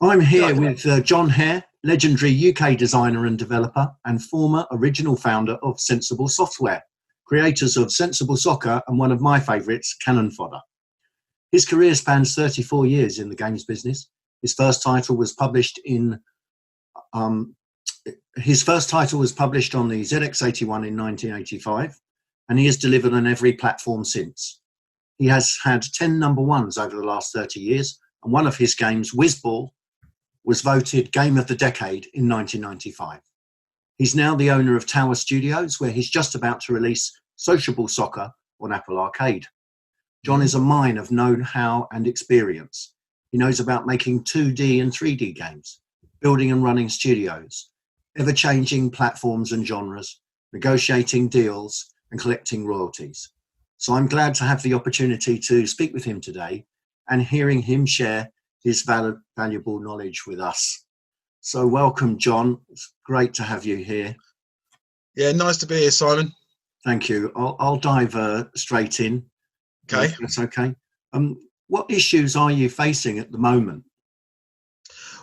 I'm here with Jon Hare, legendary UK designer and developer and former original founder of Sensible Software, creators of Sensible Soccer and one of my favourites, Cannon Fodder. His career spans 34 years in the games business. His first title was published on the ZX81 in 1985, and he has delivered on every platform since. He has had 10 number ones over the last 30 years, and one of his games, Whizball, was voted Game of the Decade in 1995. He's now the owner of Tower Studios, where he's just about to release Sociable Soccer on Apple Arcade. Jon is a mine of know-how and experience. He knows about making 2D and 3D games, building and running studios, ever-changing platforms and genres, negotiating deals and collecting royalties. So I'm glad to have the opportunity to speak with him today and hearing him share his valuable knowledge with us. So welcome, Jon. It's great to have you here. Yeah, nice to be here, Simon. Thank you. I'll dive straight in. Okay. That's okay. What issues are you facing at the moment?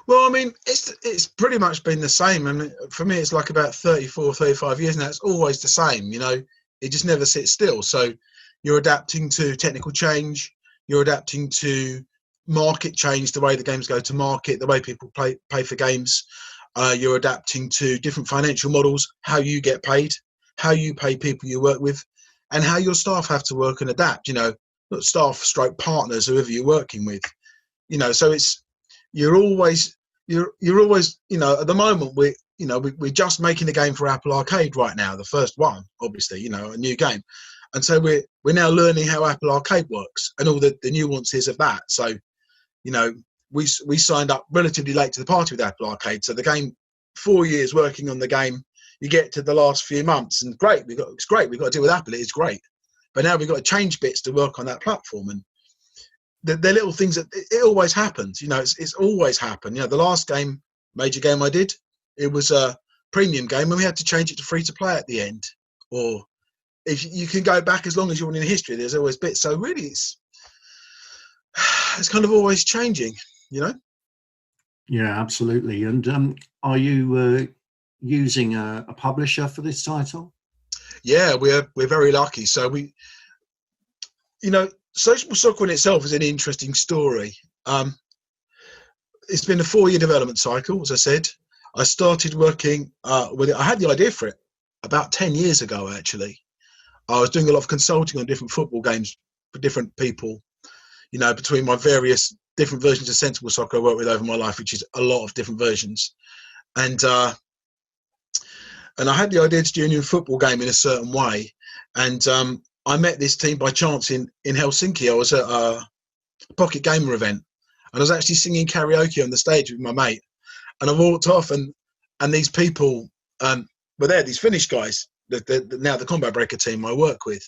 Well, I mean, it's pretty much been the same. I mean, for me, it's like about 34, 35 years now. It's always the same, you know. It just never sits still. So you're adapting to technical change. You're adapting to market change, the way the games go to market, the way people pay for games. You're adapting to different financial models, how you get paid, how you pay people you work with, and how your staff have to work and adapt, you know, not staff stroke partners, whoever you're working with, you know. So you're always, you know, at the moment we're just making a game for Apple Arcade right now, the first one, obviously, you know, a new game. And so we're now learning how Apple Arcade works and all the nuances of that. So, you know, we signed up relatively late to the party with Apple Arcade. So the game, 4 years working on the game, you get to the last few months and it's great. We've got to deal with Apple. It's great. But now we've got to change bits to work on that platform. And they're little things that it always happens. You know, it's always happened. You know, the last major game I did, it was a premium game and we had to change it to free to play at the end. Or if you can go back as long as you want in history, there's always bits. So really it's kind of always changing, you know? Yeah, absolutely. And are you using a publisher for this title? Yeah, we're very lucky. So you know, Sociable Soccer in itself is an interesting story. It's been a 4-year development cycle, as I said. I started working with it. I had the idea for it about 10 years ago, actually. I was doing a lot of consulting on different football games for different people, you know, between my various different versions of Sensible Soccer I worked with over my life, which is a lot of different versions. And I had the idea to do a new football game in a certain way. And I met this team by chance in Helsinki. I was at a Pocket Gamer event and I was actually singing karaoke on the stage with my mate. And I walked off and these people were there, these Finnish guys, now the Combat Breaker team I work with.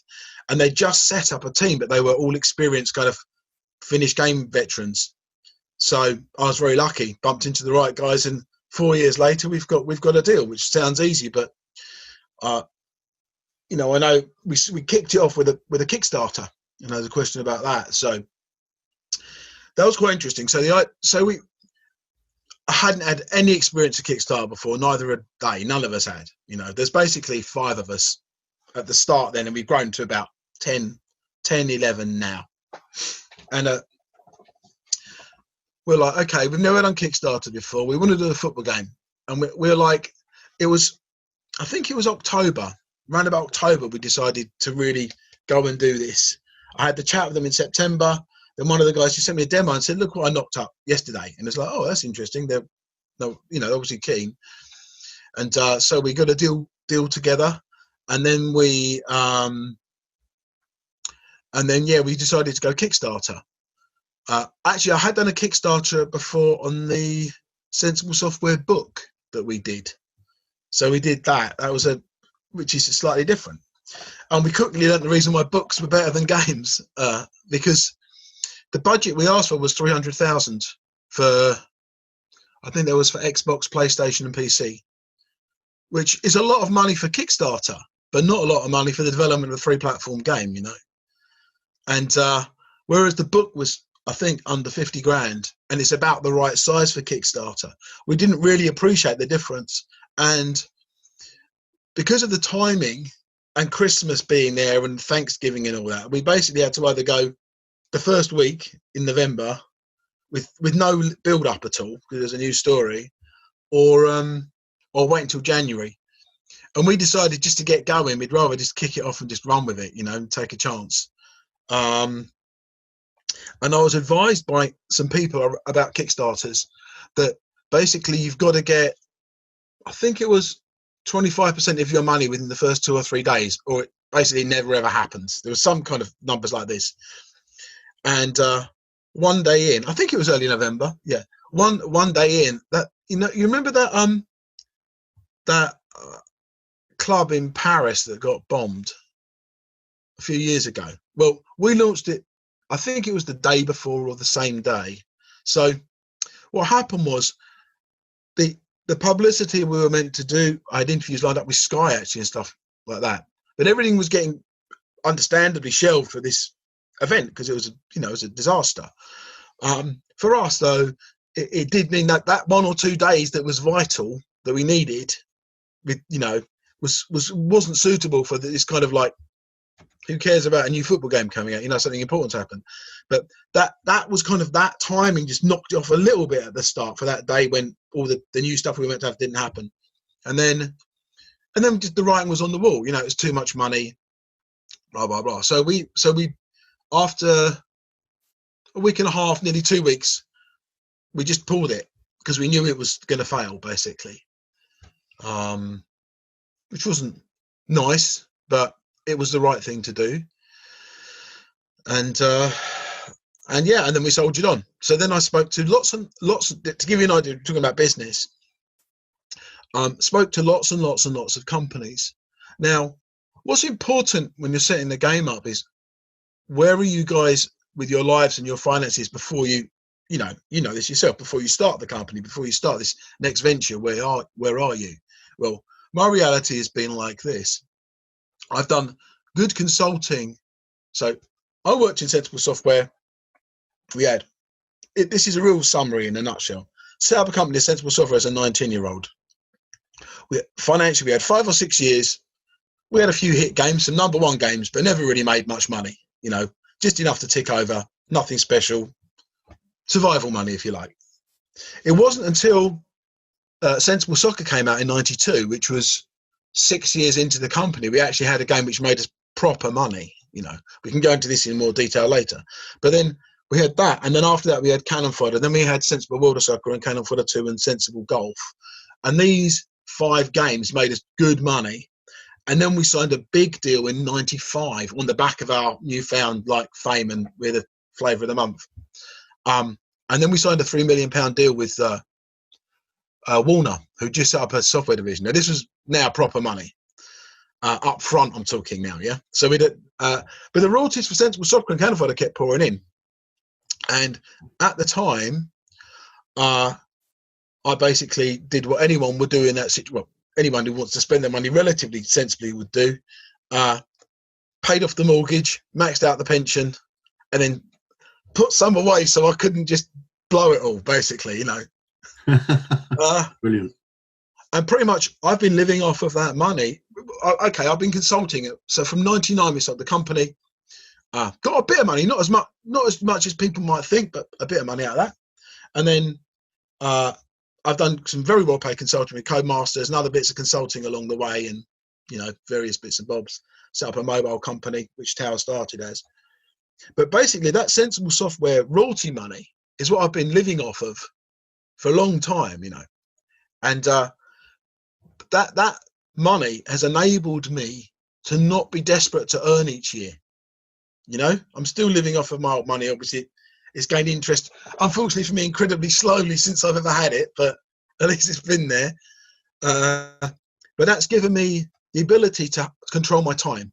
And they just set up a team, but they were all experienced kind of Finnish game veterans. So I was very lucky, bumped into the right guys, and 4 years later we've got a deal, which sounds easy, but you know, I know we kicked it off with a Kickstarter. You know, there's a question about that. So that was quite interesting. I hadn't had any experience of Kickstarter before, neither had they. None of us had. You know, there's basically 5 of us at the start then, and we've grown to about 10, 11 now. And we're like, okay, we've never done Kickstarter before. We want to do a football game. And we're like, I think it was October, around about October, we decided to really go and do this. I had the chat with them in September. Then one of the guys just sent me a demo and said, look what I knocked up yesterday. And it's like, oh, that's interesting. They're you know, obviously keen. And so we got a deal together. And then we decided to go Kickstarter. Actually, I had done a Kickstarter before on the Sensible Software book that we did. So we did that. That was which is slightly different. And we quickly learned the reason why books were better than games, because the budget we asked for was 300,000 for, I think that was for Xbox, PlayStation and PC, which is a lot of money for Kickstarter, but not a lot of money for the development of a free platform game, you know. And whereas the book was I think under 50 grand, and it's about the right size for Kickstarter. We didn't really appreciate the difference, and because of the timing and Christmas being there and Thanksgiving and all that, we basically had to either go the first week in November with no build up at all because there's a new story, or wait until January. And we decided just to get going, we'd rather just kick it off and just run with it, you know, and take a chance. And I was advised by some people about Kickstarters that basically you've got to get, I think it was 25% of your money within the first 2 or 3 days, or it basically never ever happens. There was some kind of numbers like this. And one day in, I think it was early November. Yeah, one day in, that, you know, you remember that that club in Paris that got bombed a few years ago? Well, we launched it, I think it was the day before or the same day. So what happened was the publicity we were meant to do, I had interviews lined up with Sky actually and stuff like that, but everything was getting understandably shelved for this event because it was it was a disaster. For us though, it did mean that 1 or 2 days that was vital, that we needed, wasn't suitable for this kind of like, who cares about a new football game coming out? Something important to happen. But that was kind of, that timing just knocked it off a little bit at the start for that day when all the new stuff we were meant to have didn't happen. And then just the writing was on the wall. It was too much money, blah, blah, blah. So we after a week and a half, nearly 2 weeks, we just pulled it because we knew it was going to fail, basically. Which wasn't nice, but it was the right thing to do. And then we soldiered on. So then I spoke to lots to give you an idea, talking about business, spoke to lots and lots and lots of companies. Now, what's important when you're setting the game up is, where are you guys with your lives and your finances before you know this yourself, before you start the company, before you start this next venture? Where are you? Well, my reality has been like this. I've done good consulting. So I worked in Sensible Software. This is a real summary in a nutshell. Set up a company, Sensible Software, as a 19-year-old. Financially, we had 5 or 6 years. We had a few hit games, some number one games, but never really made much money. Just enough to tick over, nothing special, survival money, if you like. It wasn't until Sensible Soccer came out in '92, which was 6 years into the company, we actually had a game which made us proper money. We can go into this in more detail later. But then we had that, and then after that we had Cannon Fodder, then we had Sensible World of Soccer and Cannon Fodder 2 and Sensible Golf. And these 5 games made us good money. And then we signed a big deal in '95 on the back of our newfound fame, and we're the flavour of the month. And then we signed a £3 million deal with Warner, who just set up a software division. Now, this was now proper money. Up front, I'm talking now, yeah? So we did, but the royalties for Sensible Software and Cannon Fodder kept pouring in. And at the time, I basically did what anyone would do in that situation. Well, anyone who wants to spend their money relatively sensibly would do. Paid off the mortgage, maxed out the pension, and then put some away so I couldn't just blow it all, basically, Brilliant. And pretty much I've been living off of that money. Okay, I've been consulting it. So from '99 we started the company. Got a bit of money, not as much as people might think, but a bit of money out of that. And then I've done some very well paid consulting with Codemasters and other bits of consulting along the way, and various bits and bobs. Set up a mobile company, which Tower started as. But basically that Sensible Software royalty money is what I've been living off of for a long time, and that money has enabled me to not be desperate to earn each year. I'm still living off of my old money. Obviously, it's gained interest, unfortunately for me, incredibly slowly since I've ever had it, but at least it's been there. But that's given me the ability to control my time.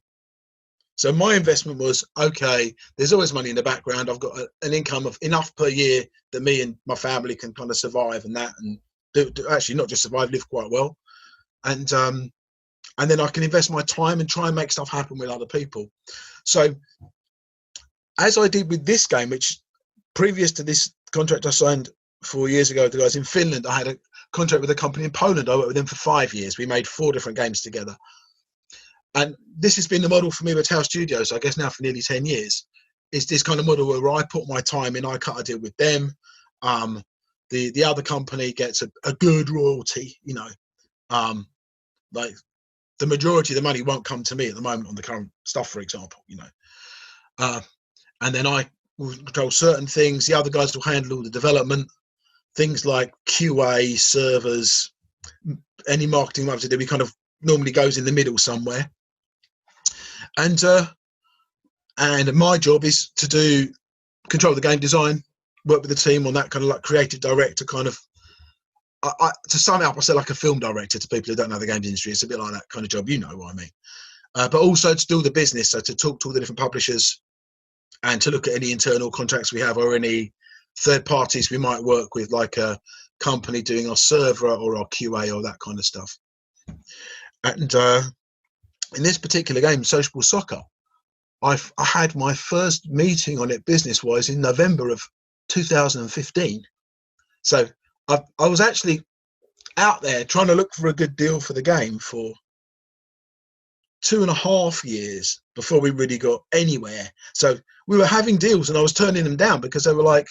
So my investment was, okay, there's always money in the background. I've got an income of enough per year that me and my family can kind of survive, and do actually not just survive, live quite well. And then I can invest my time and try and make stuff happen with other people. So as I did with this game, which previous to this contract I signed 4 years ago with the guys in Finland, I had a contract with a company in Poland. I worked with them for 5 years. We made 4 different games together. And this has been the model for me with Tau Studios, I guess now for nearly 10 years, is this kind of model where I put my time in, I cut a deal with them. The other company gets a good royalty, you know. Like the majority of the money won't come to me at the moment on the current stuff, for example, you know. And then I will control certain things. The other guys will handle all the development, things like QA, servers, any marketing we have to do. We kind of normally goes in the middle somewhere. And my job is to control the game design, work with the team on that kind of like creative director kind of. To sum it up, I say like a film director to people who don't know the games industry. It's a bit like that kind of job, you know what I mean. But also to do the business, so to talk to all the different publishers and to look at any internal contracts we have or any third parties we might work with, like a company doing our server or our QA or that kind of stuff. And in this particular game, Sociable Soccer, I had my first meeting on it business-wise in November of 2015. So I was actually out there trying to look for a good deal for the game for 2.5 years before we really got anywhere. So we were having deals and I was turning them down because they were like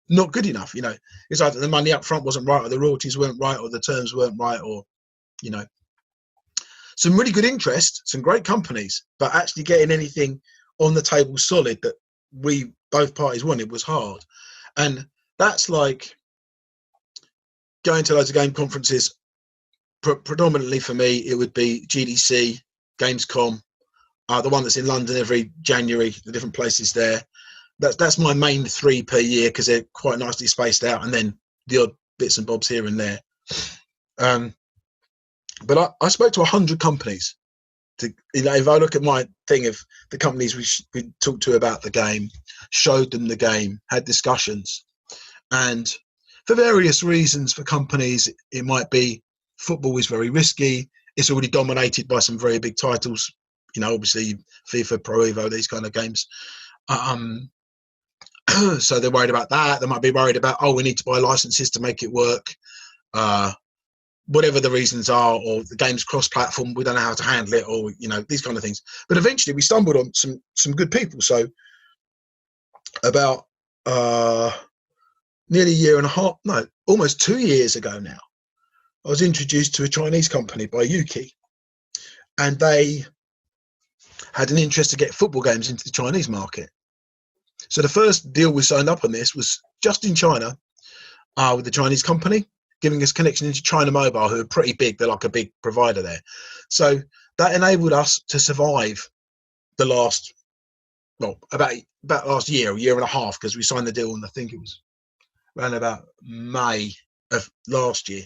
not good enough, you know. It's either the money up front wasn't right or the royalties weren't right or the terms weren't right, or, you know. Some really good interest, some great companies, but actually getting anything on the table solid that we both parties wanted was hard. And that's like going to loads of game conferences. Predominantly for me, it would be GDC, Gamescom, the one that's in London every January, the different places there. That's my main 3 per year because they're quite nicely spaced out, and then the odd bits and bobs here and there. But I spoke to 100 companies. You know, if I look at my thing of the companies we talked to about the game, showed them the game, had discussions, and for various reasons for companies, it might be football is very risky. It's already dominated by some very big titles, you know, obviously FIFA, Pro Evo, these kind of games. So they're worried about that. They might be worried about, we need to buy licenses to make it work. Whatever the reasons are, or the game's cross-platform, we don't know how to handle it, or, you know, these kind of things. But eventually we stumbled on some good people. So about nearly a year and a half, no, almost 2 years ago now, I was introduced to a Chinese company by Ukie, and they had an interest to get football games into the Chinese market. So the first deal we signed up on this was just in China with the Chinese company, giving us connection into China Mobile, who are pretty big. They're like a big provider there. So that enabled us to survive the last, about last year, a year and a half, because we signed the deal, and I think it was around about May of last year.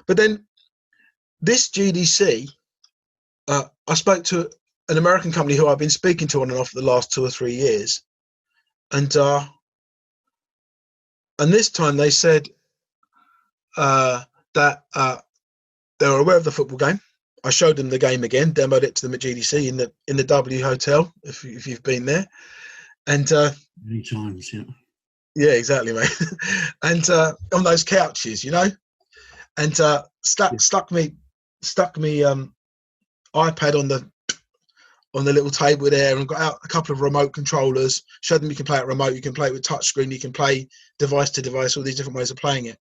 But then this GDC, I spoke to an American company who I've been speaking to on and off for the last 2 or 3 years. And this time they said that they were aware of the football game. I showed them the game again, demoed it to them at GDC in the W Hotel, if you've been there. And many times, yeah. Yeah, exactly, mate. And on those couches, you know, and stuck me iPad on the little table there, and got out a couple of remote controllers, showed them you can play it remote, you can play it with touchscreen, you can play device to device, all these different ways of playing it.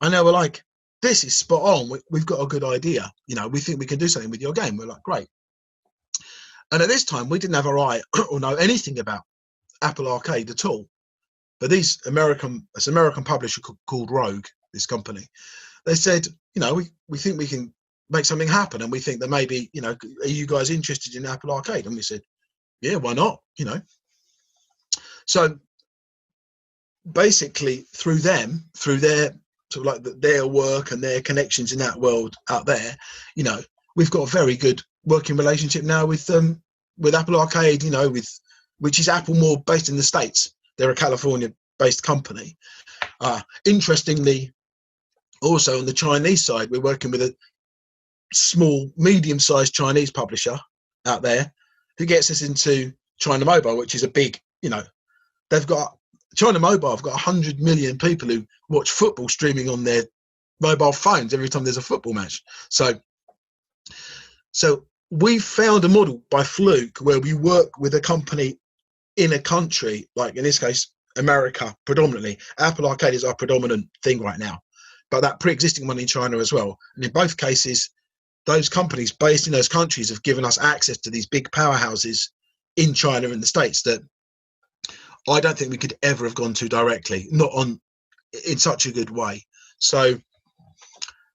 And they were like, this is spot on. We've got a good idea. You know, we think we can do something with your game. We're like, great. And at this time, we didn't have a right or know anything about Apple Arcade at all. But this American publisher called Rogue, this company, they said, you know, we think we can make something happen, and we think that maybe, you know, are you guys interested in Apple Arcade? And we said, yeah, why not? You know. So basically, through their sort of like their work and their connections in that world out there, you know, we've got a very good working relationship now with Apple Arcade, you know, which is Apple more based in the States. They're a California-based company. Interestingly, also on the Chinese side, we're working with a small, medium-sized Chinese publisher out there who gets us into China Mobile, which is a big, you know, they've got China Mobile. Have got 100 million people who watch football streaming on their mobile phones every time there's a football match. So we found a model by fluke where we work with a company in a country, like in this case, America predominantly. Apple Arcade is our predominant thing right now, but that pre-existing one in China as well. And in both cases, those companies based in those countries have given us access to these big powerhouses in China and the States that I don't think we could ever have gone to directly, not in such a good way. So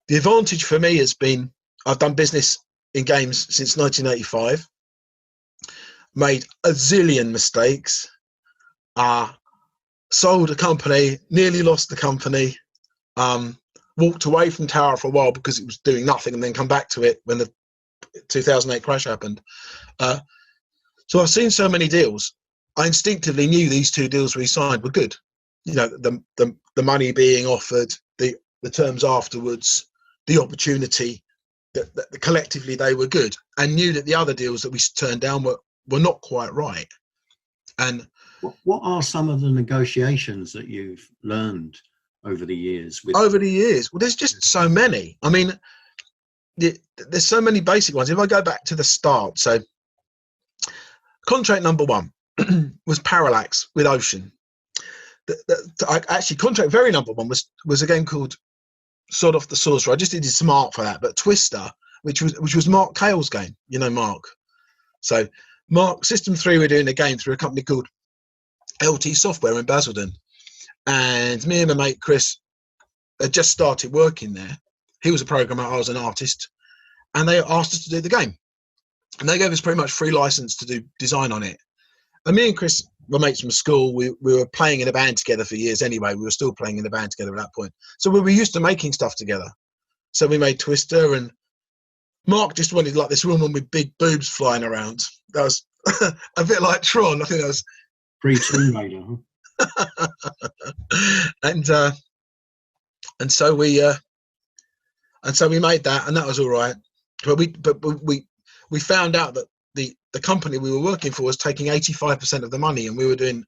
the advantage for me has been I've done business in games since 1985, made a zillion mistakes, sold a company, nearly lost the company, walked away from Tower for a while because it was doing nothing, and then come back to it when the 2008 crash happened. So I've seen so many deals. I instinctively knew these 2 deals we signed were good. You know, the money being offered, the terms afterwards, the opportunity, that collectively they were good, and knew that the other deals that we turned down were not quite right. And what are some of the negotiations that you've learned over the years? Well, there's just so many. I mean, there's so many basic ones. If I go back to the start, so contract number 1 was Parallax with Ocean. Actually, contract very number 1 was a game called Sod Off the Sorcerer. I just did some art for that, but Twister, which was Mark Cale's game. You know Mark. So Mark, System 3 were doing a game through a company called LT Software in Basildon, and me and my mate Chris had just started working there. He was a programmer, I was an artist, and they asked us to do the game, and they gave us pretty much free license to do design on it. And me and Chris were mates from school. We were playing in a band together for years anyway. We were still playing in a band together at that point. So we were used to making stuff together. So we made Twister, and Mark just wanted like this woman with big boobs flying around. That was a bit like Tron. I think that was pre-Tomb Raider. And so we made that, and that was all right. But we found out that the company we were working for was taking 85% of the money, and we were doing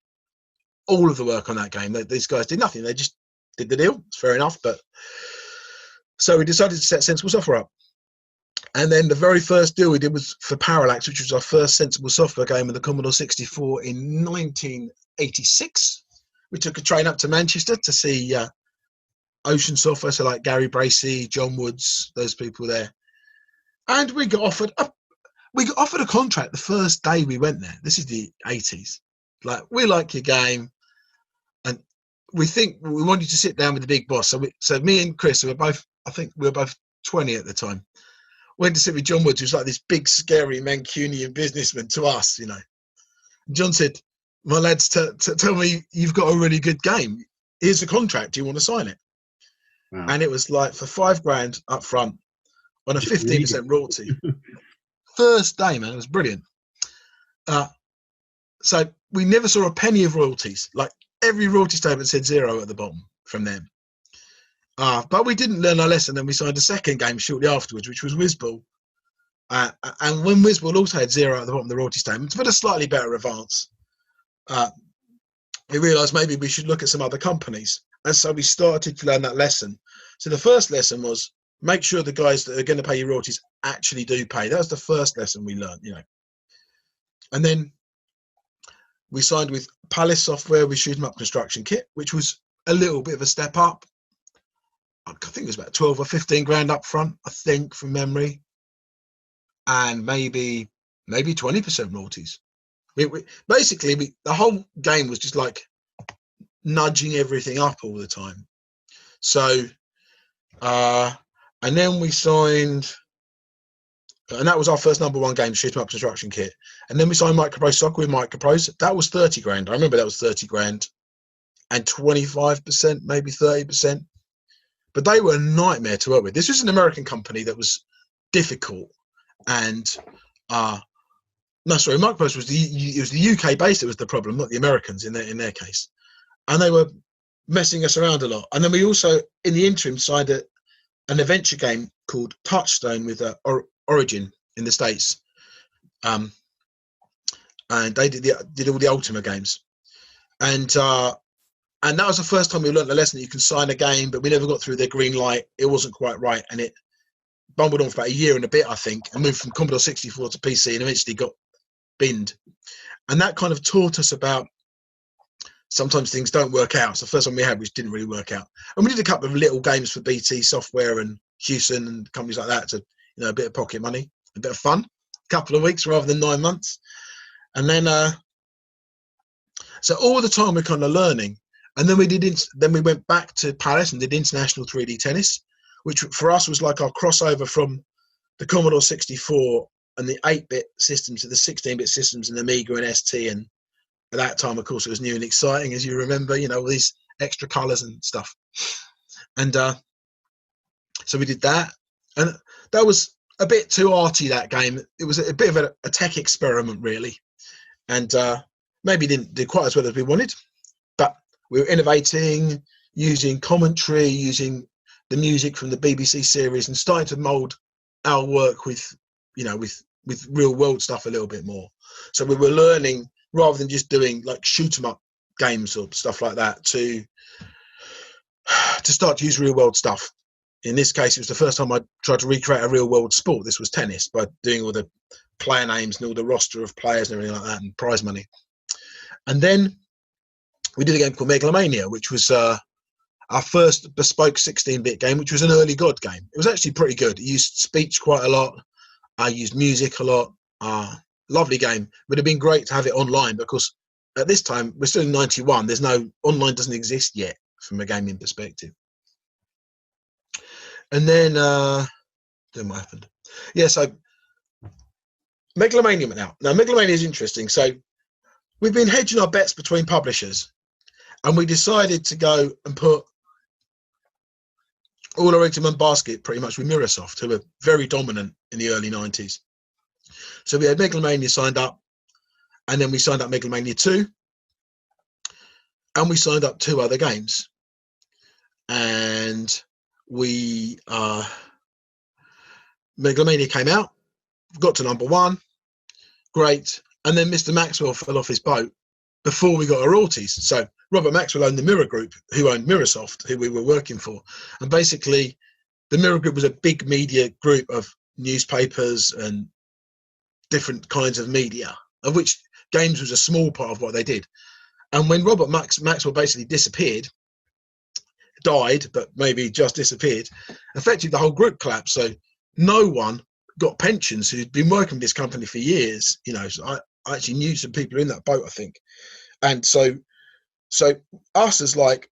all of the work on that game. These guys did nothing. They just did the deal. It's fair enough. But so we decided to set Sensible Software up. And then the very first deal we did was for Parallax, which was our first Sensible Software game with the Commodore 64 in 1986. We took a train up to Manchester to see Ocean Software, so like Gary Bracey, John Woods, those people there. And we got offered a contract the first day we went there. This is the 80s. Like, we like your game, and we think we want you to sit down with the big boss. So me and Chris, who were both, I think we were both 20 at the time, went to sit with John Woods, who's like this big, scary Mancunian businessman to us, you know. And John said, "My lads, tell me you've got a really good game. Here's the contract. Do you want to sign it?" Wow. And it was like for $5,000 up front on a 15% royalty. First day, man, it was brilliant. So we never saw a penny of royalties. Like, every royalty statement said 0 at the bottom from them. But we didn't learn our lesson, and we signed a second game shortly afterwards, which was Whizball. And when Whizball also had 0 at the bottom of the royalty statements, but a slightly better advance, we realised maybe we should look at some other companies. And so we started to learn that lesson. So the first lesson was, make sure the guys that are going to pay you royalties actually do pay. That was the first lesson we learned, you know. And then we signed with Palace Software with Shoot 'em Up Construction Kit, which was a little bit of a step up. I think it was about 12 or 15 grand up front, I think, from memory. And maybe 20% royalties. Basically, the whole game was just like nudging everything up all the time. So, and then we signed, and that was our first number 1 game, Shoot 'em Up Construction Kit. And then we signed Microprose Soccer with Microprose. That was 30 grand. I remember that was 30 grand and 25%, maybe 30%. But they were a nightmare to work with. This was an American company that was difficult. And, Microprose was it was the UK based, it was the problem, not the Americans in their case. And they were messing us around a lot. And then we also, in the interim, signed an adventure game called Touchstone with Origin in the States, and they did all the Ultima games. And that was the first time we learned the lesson that you can sign a game, but we never got through their green light. It wasn't quite right, and it bumbled on for about a year and a bit, I think, and moved from Commodore 64 to PC, and eventually got binned. And that kind of taught us about sometimes things don't work out. It's the first one we had which didn't really work out. And we did a couple of little games for BT Software and Houston and companies like that to, a bit of pocket money, a bit of fun, a couple of weeks rather than 9 months. And then, so all the time we're kind of learning. And then we went back to Paris and did international 3D tennis, which for us was like our crossover from the Commodore 64 and the 8-bit systems to the 16-bit systems and Amiga and ST. And at that time, of course, it was new and exciting, as you remember, all these extra colors and stuff. And so we did that. And that was a bit too arty, that game. It was a bit of a tech experiment, really. And maybe didn't do quite as well as we wanted. But we were innovating, using commentary, using the music from the BBC series, and starting to mould our work with real world stuff a little bit more. So we were learning, rather than just doing like shoot 'em up games or stuff like that, to start to use real world stuff. In this case, it was the first time I tried to recreate a real world sport. This was tennis, by doing all the player names and all the roster of players and everything like that, and prize money. And then we did a game called Megalomania, which was our first bespoke 16-bit game, which was an early God game. It was actually pretty good. It used speech quite a lot. I used music a lot. Lovely game. Would have been great to have it online, because at this time, we're still in 91. There's no online, doesn't exist yet from a gaming perspective. And then what happened? Yeah, so Megalomania now. Now, Megalomania is interesting. So we've been hedging our bets between publishers, and we decided to go and put all our eggs in one basket, pretty much, with Mirasoft, who were very dominant in the early 90s. So we had Megalomania signed up, and then we signed up Megalomania 2, and we signed up 2 other games. And Megalomania came out, got to number 1, great. And then Mr. Maxwell fell off his boat before we got our royalties. So Robert Maxwell owned the Mirror Group, who owned Mirasoft, who we were working for. And basically, the Mirror Group was a big media group of newspapers and different kinds of media, of which games was a small part of what they did. And when Robert Maxwell basically disappeared, died, but maybe just disappeared, effectively the whole group collapsed. So no one got pensions who'd been working with this company for years. So I actually knew some people in that boat, I think. And so us as like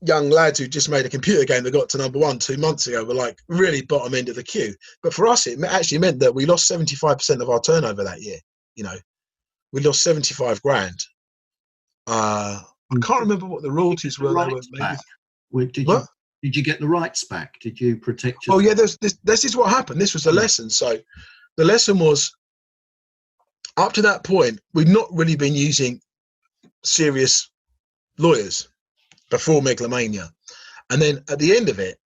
young lads who just made a computer game that got to number 1 2 months ago were like really bottom end of the queue. But for us, it actually meant that we lost 75% of our turnover that year. We lost 75 grand. I can't remember what the royalties were. Did you get the rights back? Did you protect your... Oh yeah, this is what happened. This was the lesson. So the lesson was, up to that point, we'd not really been using serious lawyers before Megalomania. And then at the end of it,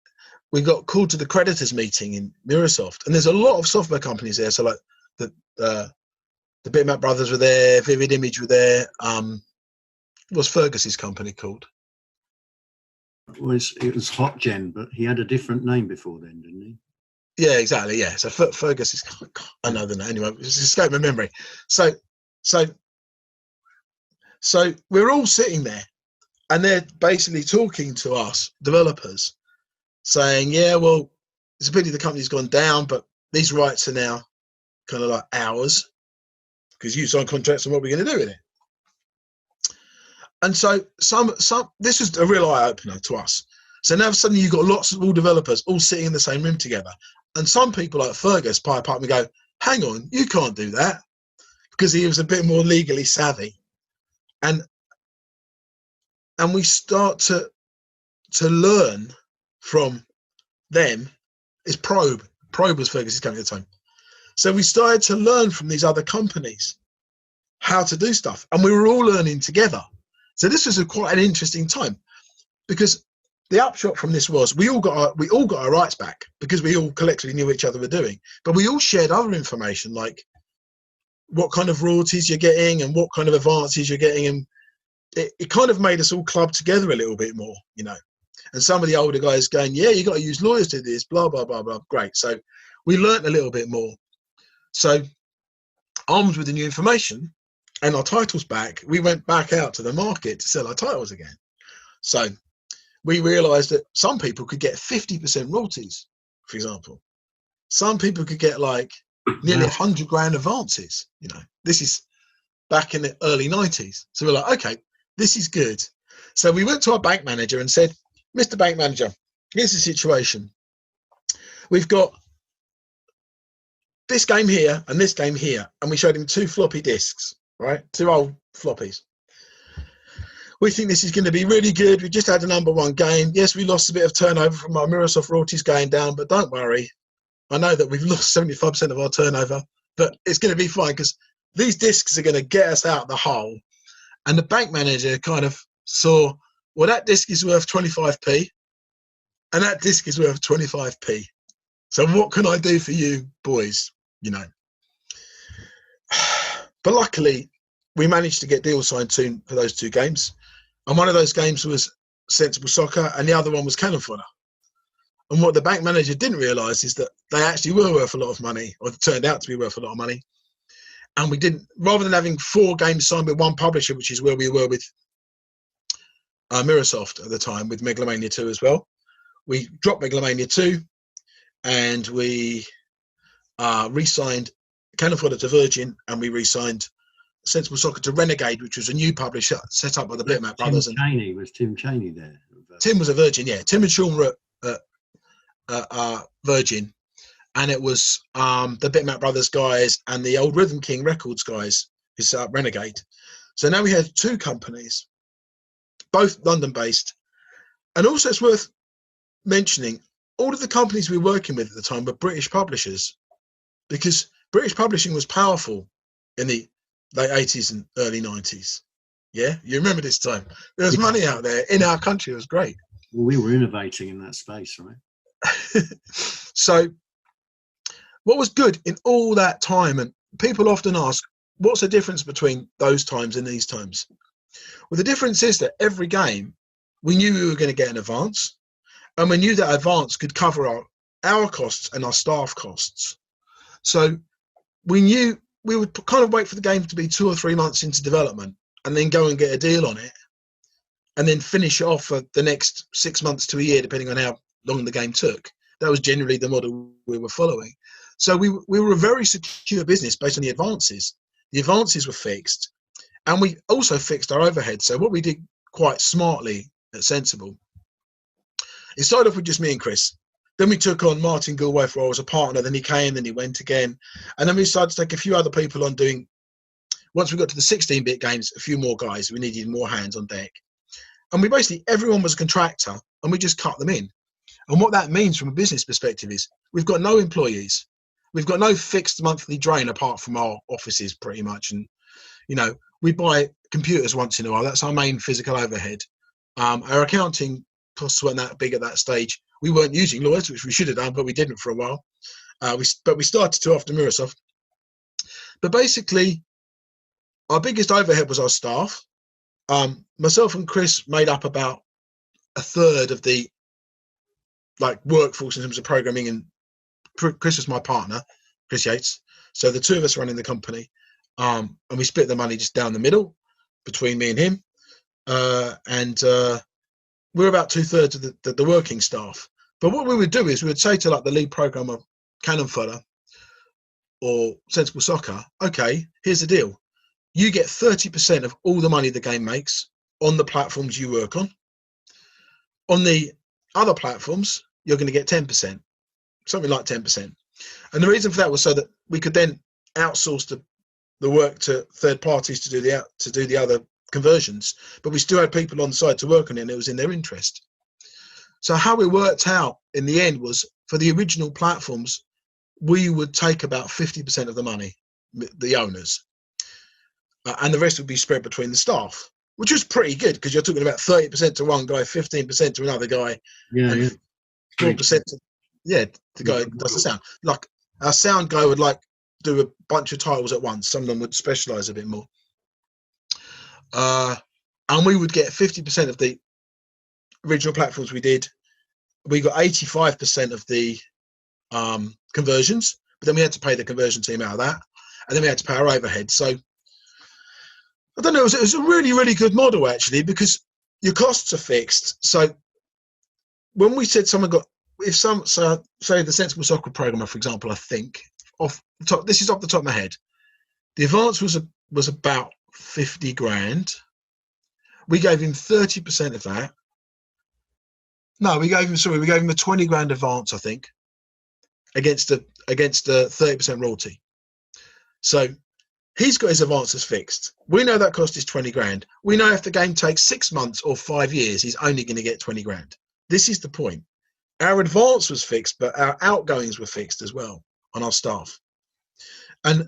we got called to the creditors meeting in Mirasoft. And there's a lot of software companies there. So like the Bitmap brothers were there, Vivid Image were there. What's Fergus's company called? It was HotGen, but he had a different name before then, didn't he? Yeah, exactly. Yeah. So Fergus is, I know the name anyway. It's escaped my memory. So we're all sitting there, and they're basically talking to us developers, saying, "Yeah, well, it's a pity the company's gone down, but these rights are now kind of like ours because you signed contracts on what we're going to do with it." And so this was a real eye opener to us. So now suddenly you've got lots of all developers all sitting in the same room together. And some people like Fergus pipe up and go, "Hang on, you can't do that," because he was a bit more legally savvy. And we start to learn from them. Is Probe was Fergus's company at the time. So we started to learn from these other companies how to do stuff, and we were all learning together. So this was quite an interesting time, because the upshot from this was we all got our rights back because we all collectively knew what each other were doing, but we all shared other information, like what kind of royalties you're getting and what kind of advances you're getting, and it kind of made us all club together a little bit more, you know. And some of the older guys going, yeah, you got to use lawyers to do this, blah, blah, blah, blah. Great. So we learnt a little bit more. So armed with the new information and our titles back, we went back out to the market to sell our titles again. So we realised that some people could get 50% royalties, for example. Some people could get like nearly 100 grand advances. You know, this is back in the early 90s. So we're like, okay, this is good. So we went to our bank manager and said, Mr. Bank Manager, here's the situation. We've got this game here and this game here. And we showed him 2 floppy disks, right? 2 old floppies. We think this is going to be really good. We just had a #1 game. Yes, we lost a bit of turnover from our Microsoft royalties going down, but don't worry. I know that we've lost 75% of our turnover, but it's going to be fine because these discs are going to get us out the hole. And the bank manager kind of saw, well, that disc is worth 25p and that disc is worth 25p. So what can I do for you boys, you know? But luckily, we managed to get deals signed soon for those 2 games. And one of those games was Sensible Soccer and the other one was Cannon Fodder. And what the bank manager didn't realise is that they actually were worth a lot of money, or turned out to be worth a lot of money. And we didn't, rather than having 4 games signed with 1 publisher, which is where we were with Microsoft at the time, with Megalomania 2 as well, we dropped Megalomania 2 and we re-signed Cannon Fodder to Virgin, and we re-signed Sensible Soccer to Renegade, which was a new publisher set up by the Bitmap brothers. Was Tim Chaney there? Tim was a Virgin, yeah. Tim and Sean were at Virgin, and it was the Bitmap brothers guys and the old Rhythm King Records guys who set up Renegade. So now we have 2 companies, both London-based. And also it's worth mentioning, all of the companies we were working with at the time were British publishers, because British publishing was powerful in the late 80s and early 90s. Yeah, you remember this time. There was money out there in our country. It was great. Well, we were innovating in that space, right? So what was good in all that time, and people often ask, what's the difference between those times and these times? Well, the difference is that every game, we knew we were going to get an advance, and we knew that advance could cover our costs and our staff costs. So we knew we would kind of wait for the game to be 2 or 3 months into development and then go and get a deal on it and then finish it off for the next 6 months to a year, depending on how long the game took. That was generally the model we were following. So we were a very secure business based on the advances. The advances were fixed, and we also fixed our overhead. So what we did quite smartly at Sensible, it started off with just me and Chris. Then we took on Martin Gilway as a partner. Then he came, then he went again. And then we started to take a few other people on doing, once we got to the 16-bit games, a few more guys. We needed more hands on deck. And we basically, everyone was a contractor, and we just cut them in. And what that means from a business perspective is we've got no employees. We've got no fixed monthly drain apart from our offices pretty much. And, you know, we buy computers once in a while. That's our main physical overhead. Our accounting costs weren't that big at that stage. We weren't using lawyers, which we should have done, but we didn't for a while. But we started to after Microsoft. But basically, our biggest overhead was our staff. Myself and Chris made up about a third of the workforce in terms of programming, and Chris was my partner, Chris Yates. So the 2 of us running the company, and we split the money just down the middle between me and him. We're about 2/3 of the working staff. But what we would do is we would say to the lead programmer, Cannon Fodder or Sensible Soccer, okay, here's the deal. You get 30% of all the money the game makes on the platforms you work on. On the other platforms, you're going to get 10%, something like 10%. And the reason for that was so that we could then outsource the work to third parties to do the other conversions, but we still had people on site to work on it, and it was in their interest. So how it worked out in the end was, for the original platforms, we would take about 50% of the money, the owners, and the rest would be spread between the staff, which was pretty good because you're talking about 30% to one guy, 15% to another guy, and 4% to the guy who does the sound. Like our sound guy would do a bunch of titles at once. Some of them would specialize a bit more. And and we would get 50% of the original platforms we did. We got 85% of the conversions, but then we had to pay the conversion team out of that, and then we had to pay our overhead. So I don't know, it was a really, really good model actually, because your costs are fixed. So when we said someone got, if some, so say the Sensible Soccer programmer, for example, I think this is off the top of my head, the advance was about 50 grand. We gave him 30% of that. No, we gave him a 20 grand advance, I think, against the 30% royalty. So he's got his advances fixed. We know that cost is 20 grand. We know if the game takes 6 months or 5 years, he's only going to get 20 grand. This is the point. Our advance was fixed, but our outgoings were fixed as well on our staff. And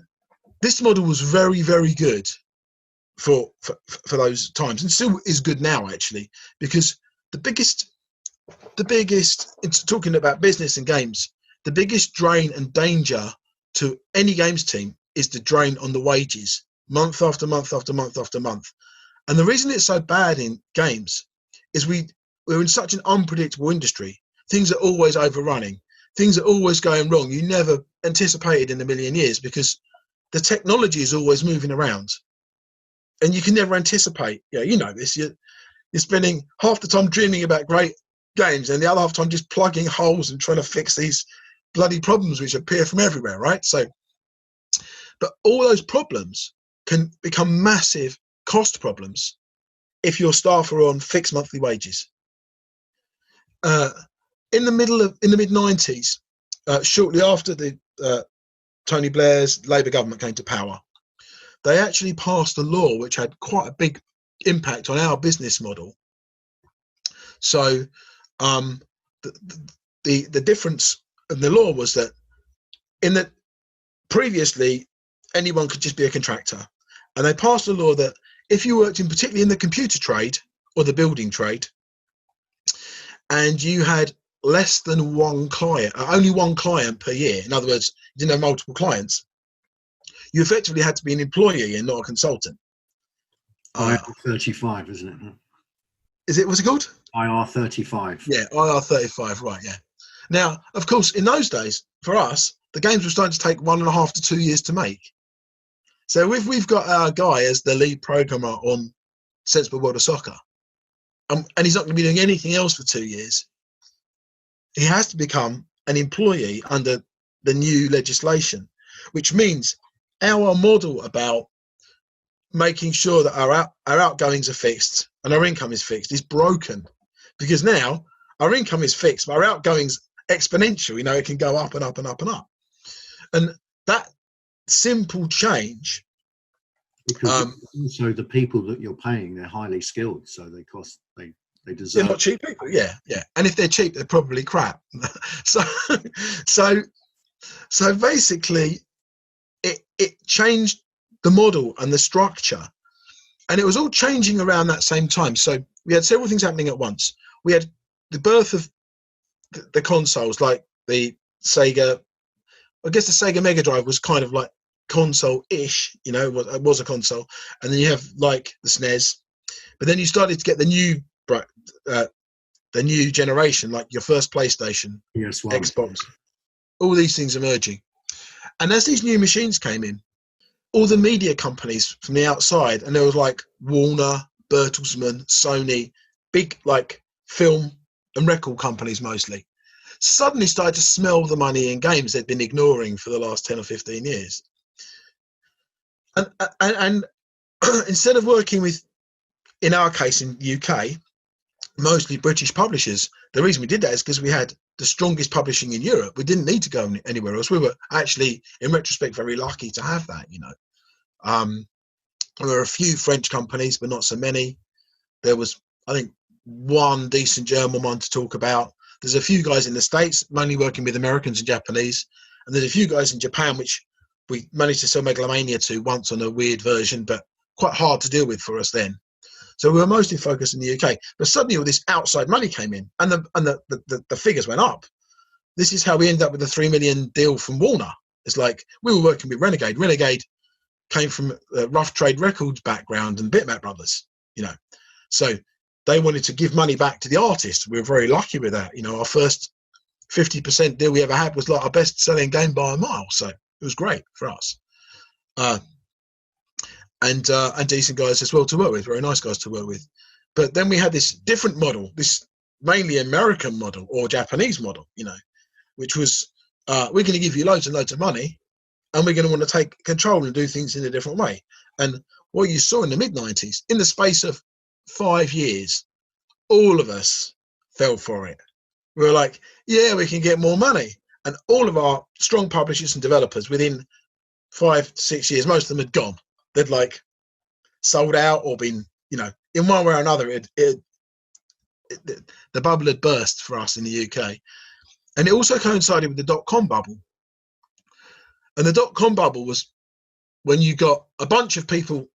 this model was very, very good for those times, and still is good now actually, because the biggest, it's talking about business and games, the biggest drain and danger to any games team is the drain on the wages, month after month after month after month. And the reason it's so bad in games is we're in such an unpredictable industry. Things are always overrunning. Things are always going wrong. You never anticipated in a million years, because the technology is always moving around, and you can never anticipate. Yeah, you know this. You're spending half the time dreaming about great games, and the other half the time just plugging holes and trying to fix these bloody problems which appear from everywhere, right? So, but all those problems can become massive cost problems if your staff are on fixed monthly wages. In the mid-90s, shortly after the Tony Blair's Labour government came to power, they actually passed a law which had quite a big impact on our business model. So the difference in the law was that previously anyone could just be a contractor, and they passed a law that if you worked particularly in the computer trade or the building trade, and you had less than one client, only one client per year, in other words, you didn't have multiple clients, you effectively had to be an employee and not a consultant. IR35, isn't it? What's it called? IR35. Yeah, IR35, right, yeah. Now, of course, in those days, for us, the games were starting to take 1.5 to 2 years to make. So if we've got our guy as the lead programmer on Sensible World of Soccer, and he's not going to be doing anything else for 2 years, he has to become an employee under the new legislation, which means our model about making sure that our outgoings are fixed and our income is fixed is broken, because now our income is fixed, but our outgoings exponential. You know, it can go up and up and up and up. And that simple change. Because also the people that you're paying, they're highly skilled, so they deserve. They're not cheap people, yeah. And if they're cheap, they're probably crap. so basically, it changed the model and the structure, and it was all changing around that same time. So we had several things happening at once. We had the birth of the consoles, like the Sega. I guess the Sega Mega Drive was kind of like console-ish, you know, it was a console. And then you have like the SNES, but then you started to get the new generation, like your first PlayStation, Xbox, all these things emerging. And as these new machines came in, all the media companies from the outside, and there was like Warner, Bertelsmann, Sony, big like film and record companies mostly, suddenly started to smell the money in games they'd been ignoring for the last 10 or 15 years. And instead of working with, in our case in the UK, mostly British publishers, the reason we did that is because we had the strongest publishing in Europe. We didn't need to go anywhere else. We were actually, in retrospect, very lucky to have that, you know. There were a few French companies, but not so many. There was, I think, one decent German one to talk about. There's a few guys in the States, mainly working with Americans and Japanese. And there's a few guys in Japan, which we managed to sell Megalomania to once on a weird version, but quite hard to deal with for us then. So we were mostly focused in the UK. But suddenly all this outside money came in, and the figures went up. This is how we ended up with the 3 million deal from Warner. It's like we were working with Renegade. Renegade came from a Rough Trade Records background and Bitmap Brothers, you know. So they wanted to give money back to the artists. We were very lucky with that. You know, our first 50% deal we ever had was like our best selling game by a mile. So it was great for us. And decent guys as well to work with, very nice guys to work with. But then we had this different model, this mainly American model or Japanese model, you know, which was we're going to give you loads and loads of money, and we're going to want to take control and do things in a different way. And what you saw in the mid-90s, in the space of 5 years, all of us fell for it. We were like, yeah, we can get more money. And all of our strong publishers and developers, within 5 to 6 years, most of them had gone. They'd like sold out or been, you know, in one way or another, the bubble had burst for us in the UK. And it also coincided with the dot-com bubble. And the dot-com bubble was when you got a bunch of people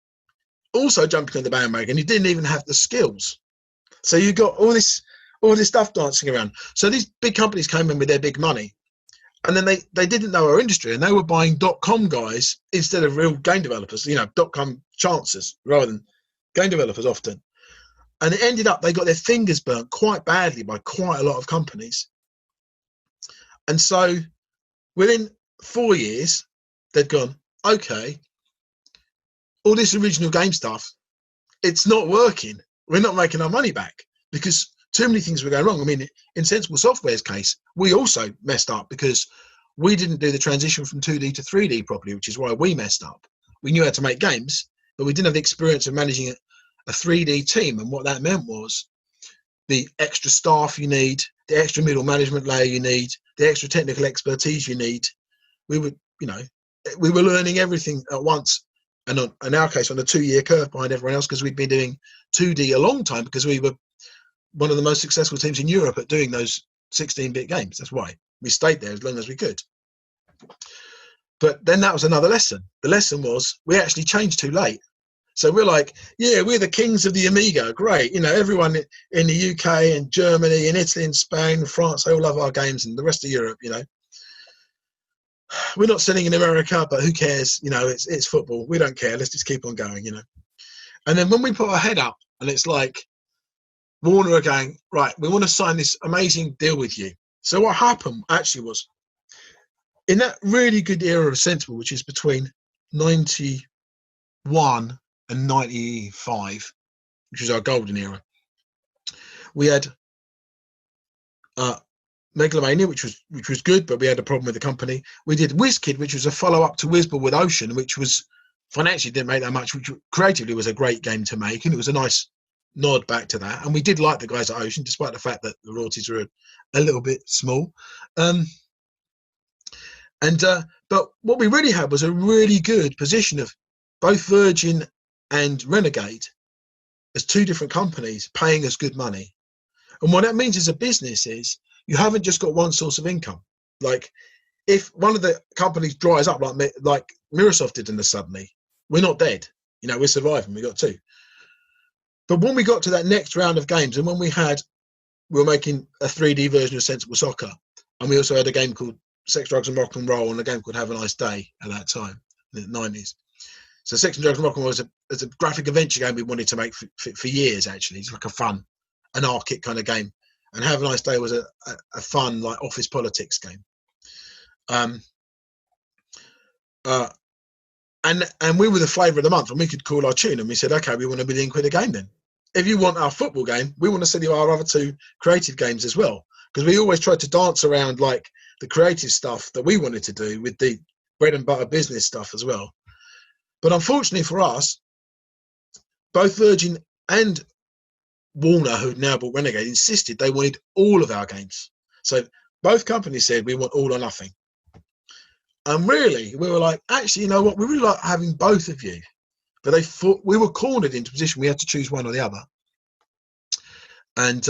also jumping on the bandwagon. You didn't even have the skills. So you got all this stuff dancing around. So these big companies came in with their big money. And then they didn't know our industry, and they were buying dot-com guys instead of real game developers, you know, dot-com chancers rather than game developers often. And it ended up they got their fingers burnt quite badly by quite a lot of companies. And so within 4 years, they'd gone, okay, all this original game stuff, it's not working. We're not making our money back because too many things were going wrong. I mean, in Sensible Software's case, we also messed up because we didn't do the transition from 2D to 3D properly, which is why we messed up. We knew how to make games, but we didn't have the experience of managing a 3D team. And what that meant was the extra staff you need, the extra middle management layer you need, the extra technical expertise you need. We were, you know, we were learning everything at once. And in our case, on a 2-year curve behind everyone else, because we'd been doing 2D a long time, because we were one of the most successful teams in Europe at doing those 16-bit games. That's why we stayed there as long as we could. But then that was another lesson. The lesson was we actually changed too late. So we're like, yeah, we're the kings of the Amiga. Great. You know, everyone in the UK and Germany and Italy and Spain and France, they all love our games, and the rest of Europe, you know. We're not selling in America, but who cares? You know, it's football. We don't care. Let's just keep on going, you know. And then when we put our head up and it's like, Warner are going, right, we want to sign this amazing deal with you. So what happened actually was, in that really good era of Sensible, which is between 91 and 95, which was our golden era, we had Megalomania, which was good, but we had a problem with the company. We did WizKid, which was a follow-up to Wizball with Ocean, which was financially didn't make that much, which creatively was a great game to make, and it was a nice nod back to that. And we did like the guys at Ocean, despite the fact that the royalties were a little bit small. But what we really had was a really good position of both Virgin and Renegade as two different companies paying us good money. And what that means as a business is you haven't just got one source of income. Like if one of the companies dries up like Microsoft did in the suddenly, we're not dead. You know, we're surviving. We got two. But when we got to that next round of games, and when we were making a 3D version of Sensible Soccer, and we also had a game called Sex, Drugs and Rock and Roll, and a game called Have a Nice Day at that time, in the 90s. So Sex and Drugs and Rock and Roll was a graphic adventure game we wanted to make for years, actually. It's like a fun, anarchic kind of game. And Have a Nice Day was a fun, like, office politics game. And we were the flavour of the month, and we could call our tune, and we said, okay, we want £1 million a game then. If you want our football game, we want to sell you our other two creative games as well. Because we always tried to dance around like the creative stuff that we wanted to do with the bread and butter business stuff as well. But unfortunately for us, both Virgin and Warner, who had now bought Renegade, insisted they wanted all of our games. So both companies said we want all or nothing. And really, we were like, actually, you know what? We really like having both of you. But they thought we were cornered into a position we had to choose one or the other. And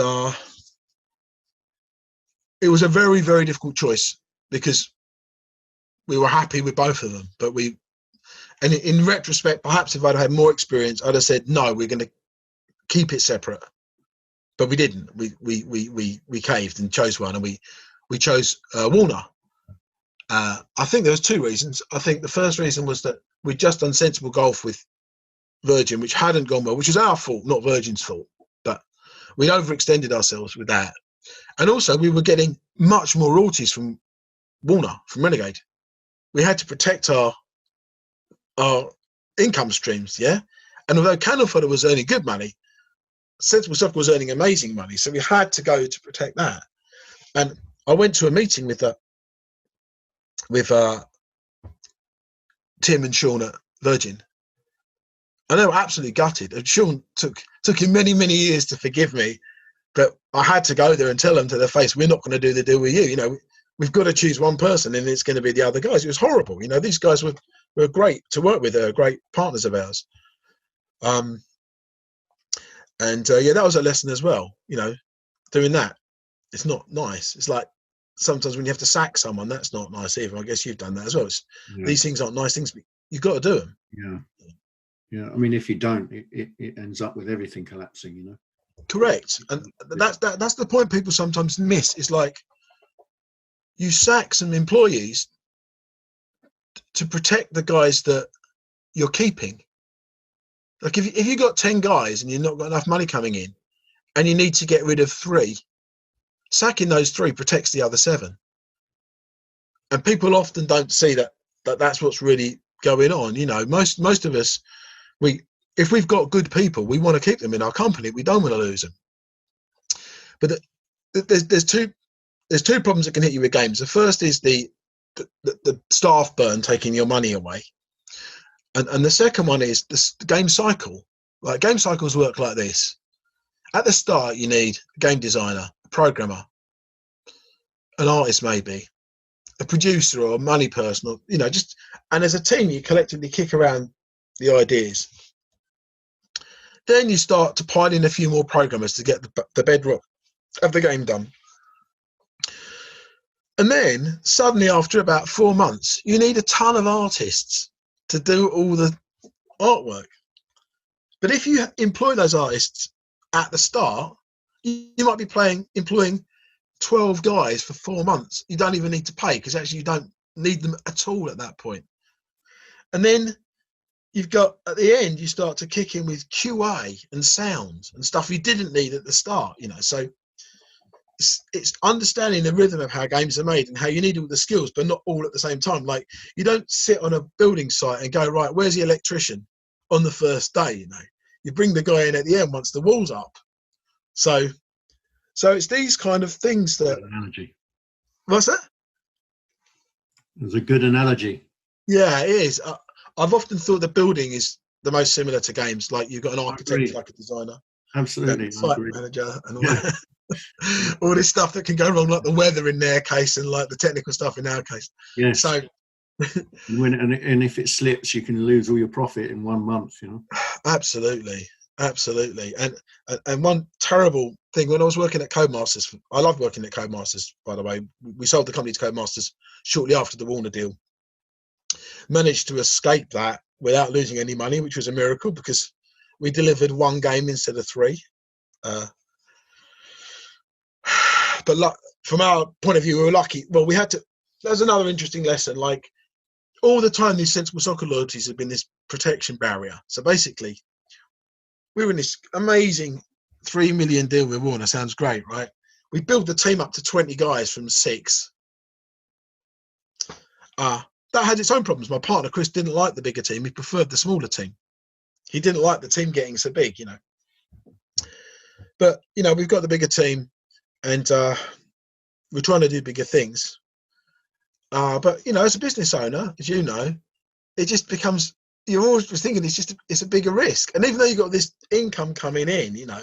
it was a very, very difficult choice because we were happy with both of them. But and in retrospect, perhaps if I'd had more experience, I'd have said, no, we're going to keep it separate. But we didn't. We caved and chose one, and we chose Warner. I think there was two reasons. I think the first reason was that we'd just done Sensible Golf with Virgin, which hadn't gone well, which was our fault, not Virgin's fault. But we'd overextended ourselves with that. And also we were getting much more royalties from Warner, from Renegade. We had to protect our income streams, yeah? And although Cannon Fodder was earning good money, Sensible Soccer was earning amazing money. So we had to go to protect that. And I went to a meeting with Tim and Sean at Virgin. And they were absolutely gutted. And Sean took him many, many years to forgive me. But I had to go there and tell them to their face, we're not going to do the deal with you. You know, we've got to choose one person and it's going to be the other guys. It was horrible. You know, these guys were great to work with. They're great partners of ours. Yeah, that was a lesson as well. You know, doing that, it's not nice. It's like sometimes when you have to sack someone, that's not nice either. I guess you've done that as well. These things aren't nice things, but you've got to do them. Yeah. I mean, if you don't, it ends up with everything collapsing, you know. Correct. And that's the point people sometimes miss. It's like you sack some employees to protect the guys that you're keeping. Like if you got 10 guys and you've not got enough money coming in and you need to get rid of 3, sacking those 3 protects the other 7. And people often don't see that's what's really going on. You know, most of us, if we've got good people, we want to keep them in our company. We don't want to lose them. But there's two problems that can hit you with games. The first is the staff burn, taking your money away. And the second one is the game cycle. Like game cycles work like this. At the start, you need a game designer, a programmer, an artist maybe, a producer or a money person, or, you know, and as a team, you collectively kick around the ideas. Then you start to pile in a few more programmers to get the bedrock of the game done. And then suddenly after about 4 months, you need a ton of artists to do all the artwork. But if you employ those artists at the start, you might be employing 12 guys for 4 months. You don't even need to pay because actually you don't need them at all at that point. And then you've got, at the end, you start to kick in with QA and sound and stuff you didn't need at the start, you know. So it's understanding the rhythm of how games are made and how you need all the skills, but not all at the same time. Like you don't sit on a building site and go, right, where's the electrician on the first day, you know. You bring the guy in at the end once the wall's up. So it's these kind of things that... Good analogy. What's that? It's a good analogy. Yeah, it is. I've often thought the building is the most similar to games. Like you've got an architect, like a designer. Absolutely. Site manager and all that. All this stuff that can go wrong, like the weather in their case and like the technical stuff in our case. Yes. So and if it slips, you can lose all your profit in 1 month, you know. Absolutely. And one terrible thing, when I was working at Codemasters, I loved working at Codemasters, by the way. We sold the company to Codemasters shortly after the Warner deal. Managed to escape that without losing any money, which was a miracle because we delivered 1 game instead of 3. But from our point of view, we were lucky. Well, we had to. That's another interesting lesson. Like all the time, these Sensible Soccer loyalties have been this protection barrier. So basically, we were in this amazing 3 million deal with Warner. Sounds great, right? We built the team up to 20 guys from 6. That had its own problems. My partner Chris didn't like the bigger team. He preferred the smaller team. He didn't like the team getting so big, you know. But you know, we've got the bigger team, and we're trying to do bigger things. But you know, as a business owner, as you know, it just becomes, you're always thinking it's a bigger risk. And even though you've got this income coming in, you know,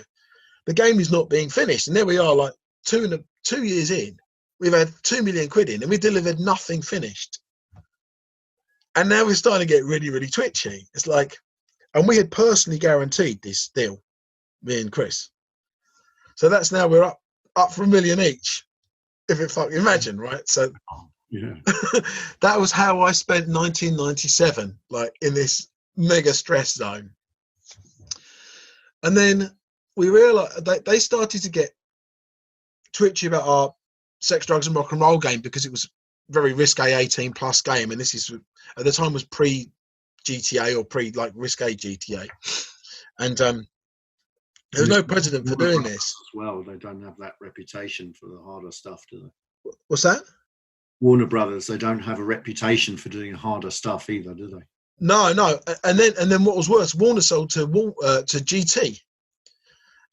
the game is not being finished. And there we are, like 2 years in, we've had 2 million quid in, and we delivered nothing finished. And now we're starting to get really, really twitchy. It's like, and we had personally guaranteed this deal, me and Chris. So that's now we're up for $1 million each. If it fucking imagine, right? So yeah. That was how I spent 1997, like in this mega stress zone. And then we realized they started to get twitchy about our sex, drugs and rock and roll game because it was very risque 18+ game. And this is at the time was pre GTA or like risque GTA, and there was no precedent for doing this as well. They don't have that reputation for the harder stuff, do they? What's that? Warner Brothers, they don't have a reputation for doing harder stuff either, do they? No. And then what was worse, Warner sold to GT,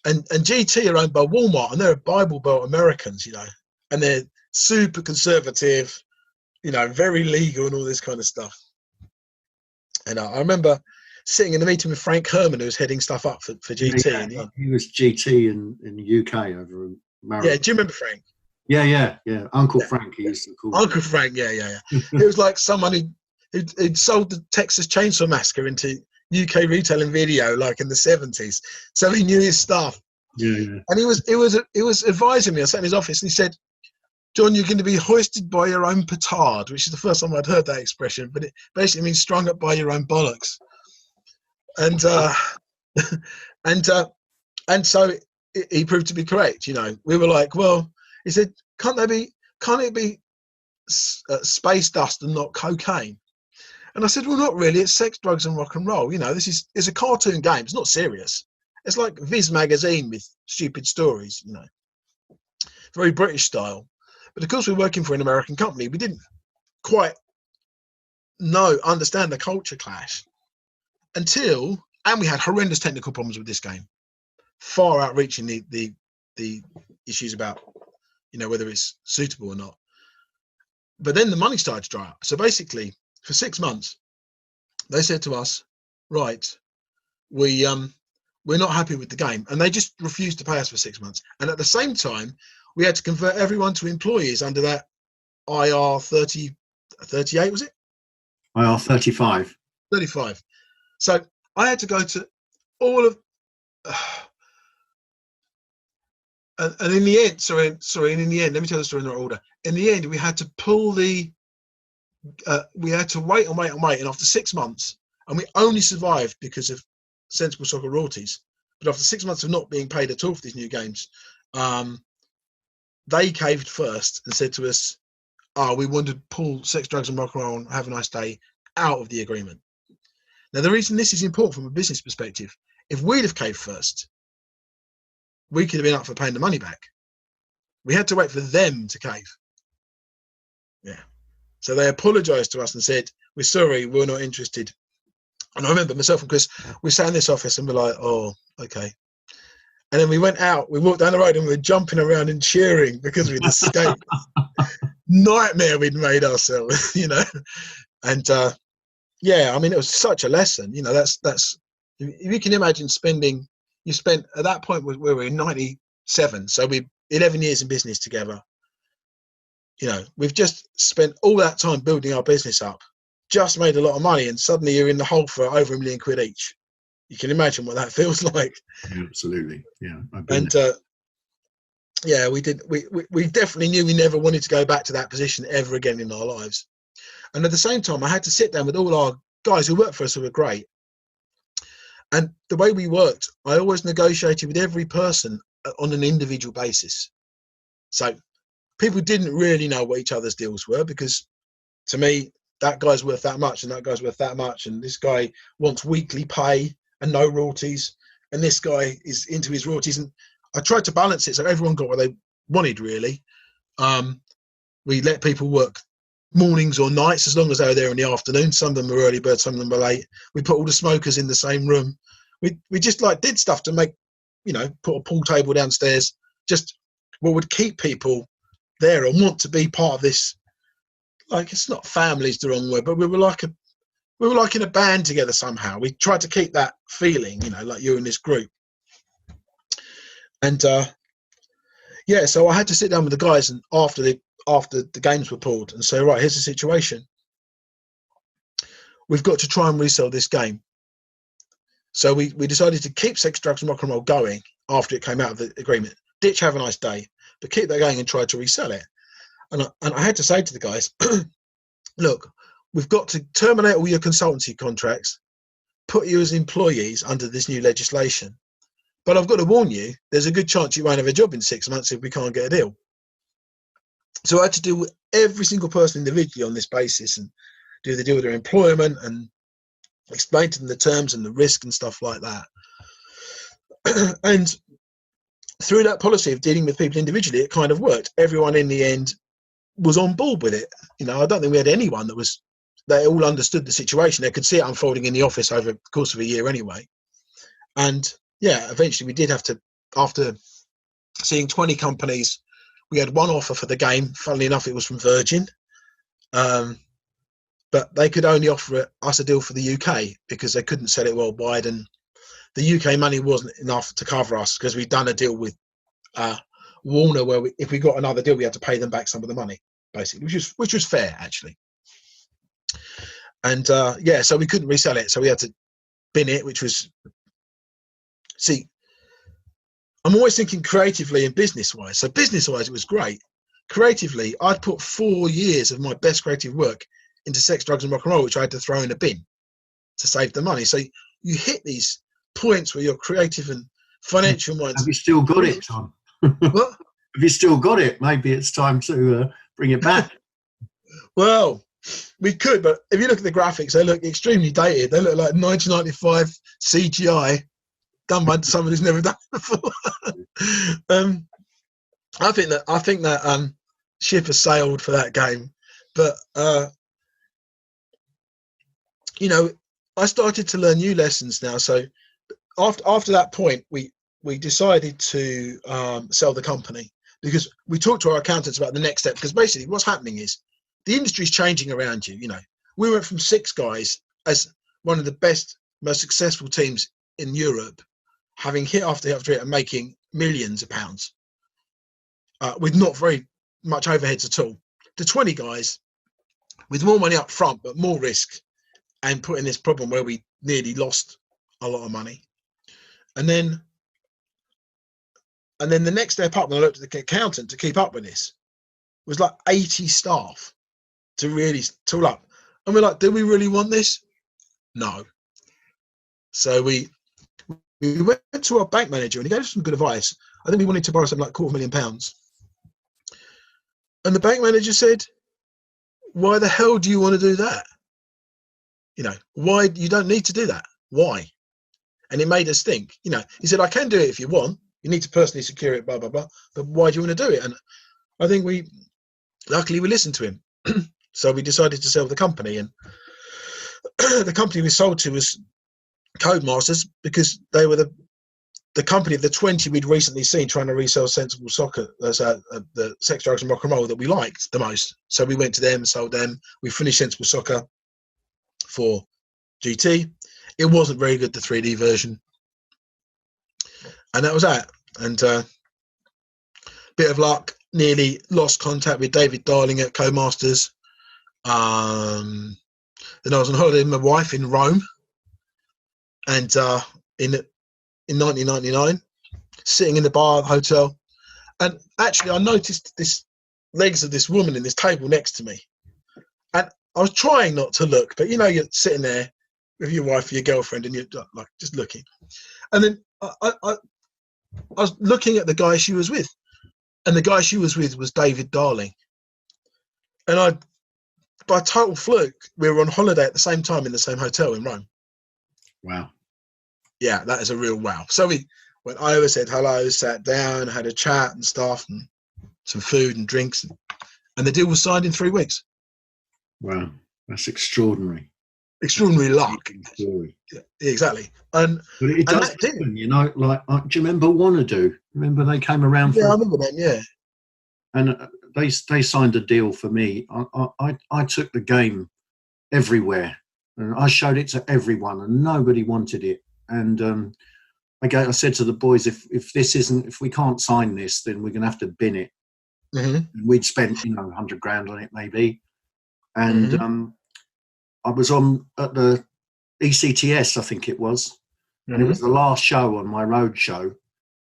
and GT are owned by Walmart, and they're Bible Belt Americans, and they're super conservative, very legal and all this kind of stuff. And I remember sitting in a meeting with Frank Herman, who was heading stuff up for GT. Yeah, and he was GT in the UK over in America. Yeah, do you remember Frank? Yeah. Uncle Frank, he used to call Uncle Frank, yeah. It was like someone who'd sold the Texas Chainsaw Massacre into UK retail and video, like in the 70s. So he knew his stuff. Yeah. And he was advising me. I sat in his office and he said, "John, you're going to be hoisted by your own petard," which is the first time I'd heard that expression, but it basically means strung up by your own bollocks. And and so he proved to be correct. We were like, well, he said, can't it be space dust and not cocaine? And I said, well, not really. It's sex, drugs, and rock and roll. It's a cartoon game. It's not serious. It's like Viz magazine with stupid stories. Very British style. But of course, we're working for an American company. We didn't quite understand the culture clash and we had horrendous technical problems with this game, far outreaching the issues about, whether it's suitable or not. But then the money started to dry up. So basically, for 6 months, they said to us, right, we're not happy with the game. And they just refused to pay us for 6 months. And at the same time, we had to convert everyone to employees under that IR 38, was it? IR 35. 35. So I had to go to all of, and in the end, in the end, let me tell the story in the order. In the end, we had to we had to wait. And after 6 months, and we only survived because of Sensible Soccer royalties. But after 6 months of not being paid at all for these new games, they caved first and said to us, we want to pull sex, drugs, and rock and roll and have a nice day out of the agreement. Now, the reason this is important from a business perspective, if we'd have caved first, we could have been up for paying the money back. We had to wait for them to cave. Yeah. So they apologized to us and said, we're sorry, we're not interested. And I remember myself and Chris, we sat in this office and we're like, oh, okay. And then we went out, we walked down the road and we were jumping around and cheering because we'd escaped. Nightmare we'd made ourselves, And yeah, I mean, it was such a lesson. That's if you can imagine you spent at that point, we were in 97, so we 11 years in business together. We've just spent all that time building our business up, just made a lot of money, and suddenly you're in the hole for over £1 million each. You can imagine what that feels like. Yeah, absolutely. Yeah. Yeah, we did. We definitely knew we never wanted to go back to that position ever again in our lives. And at the same time, I had to sit down with all our guys who worked for us who were great. And the way we worked, I always negotiated with every person on an individual basis. So people didn't really know what each other's deals were, because to me, that guy's worth that much and that guy's worth that much. And this guy wants weekly pay and no royalties. And this guy is into his royalties. And I tried to balance it so everyone got what they wanted, really. We let people work mornings or nights as long as they were there in the afternoon. Some of them were early birds, some of them were late. We put all the smokers in the same room. We just did stuff to make, put a pool table downstairs, just what would keep people there and want to be part of this. Like, it's not family's the wrong word, but we were like in a band together somehow. We tried to keep that feeling, like you're in this group. And yeah, so I had to sit down with the guys and after the games were pulled and say, right, here's the situation. We've got to try and resell this game. So we decided to keep Sex, Drugs and Rock and Roll going after it came out of the agreement. Ditch Have a Nice Day, but keep that going and try to resell it. And I had to say to the guys, look, we've got to terminate all your consultancy contracts, put you as employees under this new legislation. But I've got to warn you, there's a good chance you won't have a job in 6 months if we can't get a deal. So I had to deal with every single person individually on this basis and do the deal with their employment and explained to them the terms and the risk and stuff like that. And through that policy of dealing with people individually, it kind of worked. Everyone in the end was on board with it. You know, I don't think we had anyone they all understood the situation. They could see it unfolding in the office over the course of a year anyway. And yeah, eventually we did have to, after seeing 20 companies, we had one offer for the game. Funnily enough, it was from Virgin. But they could only offer us a deal for the UK because they couldn't sell it worldwide. And the UK money wasn't enough to cover us because we'd done a deal with Warner where if we got another deal, we had to pay them back some of the money, basically, which was fair, actually. And yeah, so we couldn't resell it. So we had to bin it, which was, see, I'm always thinking creatively and business-wise. So business-wise, it was great. Creatively, I'd put 4 years of my best creative work into sex, drugs, and rock and roll, which I had to throw in a bin to save the money. So you hit these points where your creative and financial minds. Have you still got it, Tom? What? Have you still got it? Maybe it's time to bring it back. Well, we could, but if you look at the graphics, they look extremely dated. They look like 1995 CGI done by someone who's never done it before. I think that ship has sailed for that game, but you know, I started to learn new lessons now. So after that point, we decided to sell the company because we talked to our accountants about the next step. Because basically, what's happening is the industry's changing around you. You know, we went from 6 guys as one of the best, most successful teams in Europe, having hit after hit after hit and making millions of pounds with not very much overheads at all, to 20 guys with more money up front but more risk, and put in this problem where we nearly lost a lot of money. And then the next step up, when I looked at the accountant to keep up with this, was like 80 staff to really tool up. And we're like, do we really want this? No. So we went to our bank manager and he gave us some good advice. I think we wanted to borrow something like £250,000. And the bank manager said, why the hell do you want to do that? You know, why? You don't need to do that. Why? And it made us think, you know, he said, I can do it if you want. You need to personally secure it, blah, blah, blah. But why do you want to do it? And I think luckily we listened to him. So we decided to sell the company. And the company we sold to was Codemasters because they were the company of the 20 we'd recently seen trying to resell Sensible Soccer, the sex, drugs, and rock and roll that we liked the most. So we went to them, sold them. We finished Sensible Soccer for GT. It wasn't very good, the 3D version. And that was that. And bit of luck, nearly lost contact with David Darling at Codemasters. Then I was on holiday with my wife in Rome. And in 1999, sitting in the bar at the hotel. And actually, I noticed this legs of this woman in this table next to me. And I was trying not to look, but you know, you're sitting there with your wife or your girlfriend and you're like just looking. And then I was looking at the guy she was with. And the guy she was with was David Darling. And by total fluke, we were on holiday at the same time in the same hotel in Rome. Wow. Yeah, that is a real wow. So we went over, said hello, sat down, had a chat and stuff, and some food and drinks. And the deal was signed in 3 weeks. Wow. That's extraordinary. Extraordinary luck. Story. Yeah, exactly. But it does happen, you know, like, do you remember Wanadu? Remember they came around? Yeah, I remember them, yeah. And they signed a deal for me. I took the game everywhere and I showed it to everyone and nobody wanted it. And I said to the boys, if we can't sign this, then we're going to have to bin it. Mm-hmm. And we'd spent, $100,000 on it maybe. And I was on at the ECTS, I think it was, and it was the last show on my road show.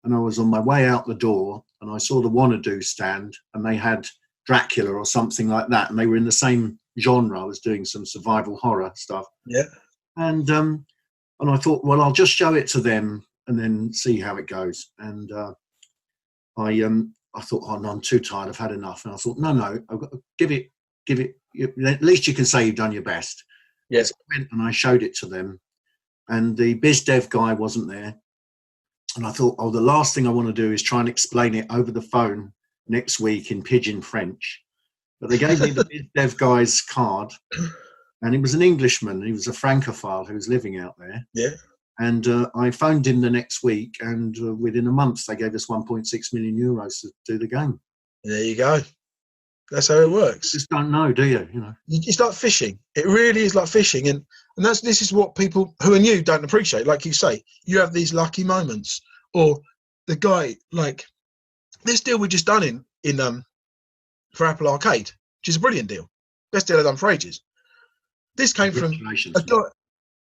And I was on my way out the door and I saw the Wanadu stand and they had Dracula or something like that. And they were in the same genre. I was doing some survival horror stuff. Yeah. And I thought, well, I'll just show it to them and then see how it goes. And I thought, oh, no, I'm too tired. I've had enough. And I thought, no, I've got to give it. At least you can say you've done your best. Yeah. So I went and I showed it to them, and the biz dev guy wasn't there. And I thought, the last thing I want to do is try and explain it over the phone next week in pidgin French. But they gave me the biz dev guy's card, and he was an Englishman. He was a Francophile who was living out there. Yeah. And I phoned him the next week, and within a month, they gave us 1.6 million euros to do the game. There you go. That's how it works. You just don't know, do you? You know, it's like fishing. It really is like fishing, and this is what people who are new don't appreciate. Like you say, you have these lucky moments, or the guy like this deal we just done in for Apple Arcade, which is a brilliant deal, best deal I've done for ages. This came from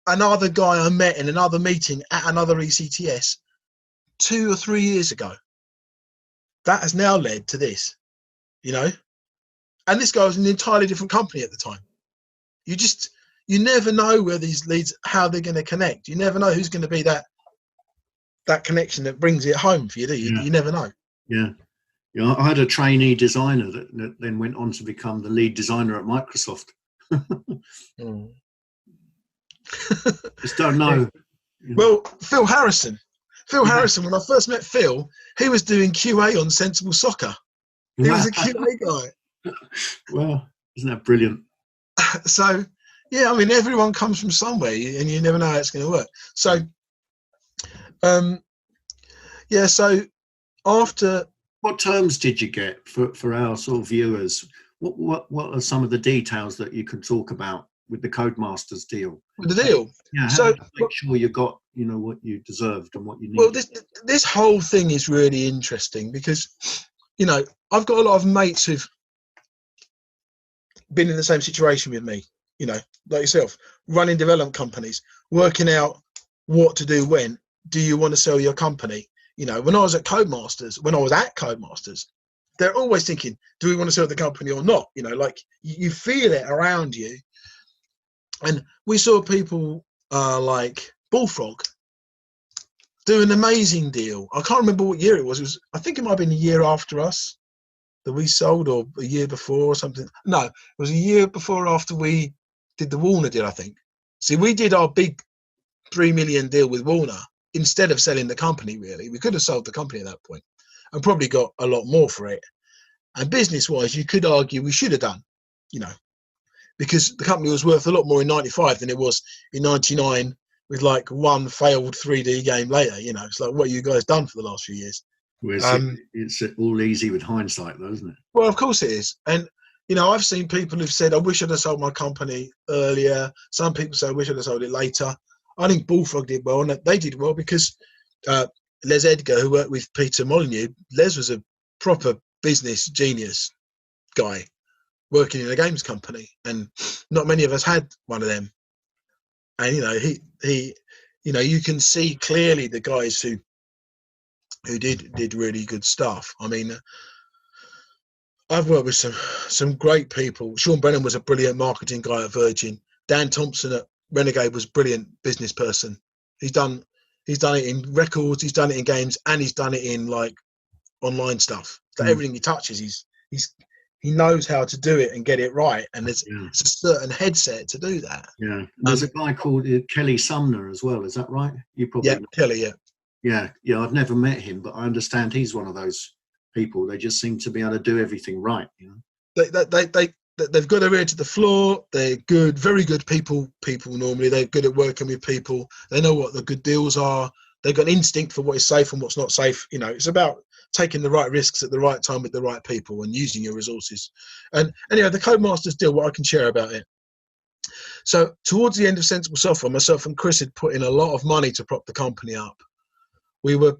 another guy I met in another meeting at another ECTS 2 or 3 years ago. That has now led to this, you know. And this guy was in an entirely different company at the time. You never know where these leads, how they're going to connect. You never know who's going to be that connection that brings it home for you, do you? Yeah. You never know. Yeah. Yeah, I had a trainee designer that then went on to become the lead designer at Microsoft. Just don't know. Well, Phil Harrison, when I first met Phil, he was doing QA on Sensible Soccer. He was a QA guy. Well, isn't that brilliant? So, yeah, I mean, everyone comes from somewhere, and you never know how it's going to work. So, so after... What terms did you get for our sort of viewers? What are some of the details that you can talk about with the Codemasters deal? With the deal? Yeah, how to make sure you got, what you deserved and what you needed. Well, this whole thing is really interesting because, I've got a lot of mates who've been in the same situation with me, like yourself, running development companies, working out what to do when. Do you want to sell your company? When I was at Codemasters, they're always thinking, do we want to sell the company or not? Like you feel it around you. And we saw people like Bullfrog do an amazing deal. I can't remember what year it was. I think it might have been a year after us that we sold, or a year before or something. No, it was a year before after we did the Warner deal, I think. See, we did our big 3 million deal with Warner instead of selling the company, really. We could have sold the company at that point and probably got a lot more for it. And business-wise, you could argue we should have done, because the company was worth a lot more in 95 than it was in 99 with like one failed 3D game later. It's like, what have you guys done for the last few years? It's all easy with hindsight, though, isn't it? Well, of course it is. And, I've seen people who've said, I wish I'd have sold my company earlier. Some people say, I wish I'd have sold it later. I think Bullfrog did well, and they did well because Les Edgar, who worked with Peter Molyneux, Les was a proper business genius guy working in a games company, and not many of us had one of them. And, he you can see clearly the guys who did really good stuff. I mean, I've worked with some great people. Sean Brennan was a brilliant marketing guy at Virgin. Dan Thompson at Renegade was a brilliant business person. He's done it in records, he's done it in games, and he's done it in like online stuff. So everything he touches, he knows how to do it and get it right, and it's a certain headset to do that. Yeah, there's a guy called Kelly Sumner as well. Is that right? You probably know. Kelly. Yeah. I've never met him, but I understand he's one of those people. They just seem to be able to do everything right. They've got their ear to the floor. They're good, very good people. Normally, they're good at working with people. They know what the good deals are. They've got an instinct for what is safe and what's not safe. It's about taking the right risks at the right time with the right people and using your resources. And anyway, the Codemasters deal, what I can share about it. So towards the end of Sensible Software, myself and Chris had put in a lot of money to prop the company up. We were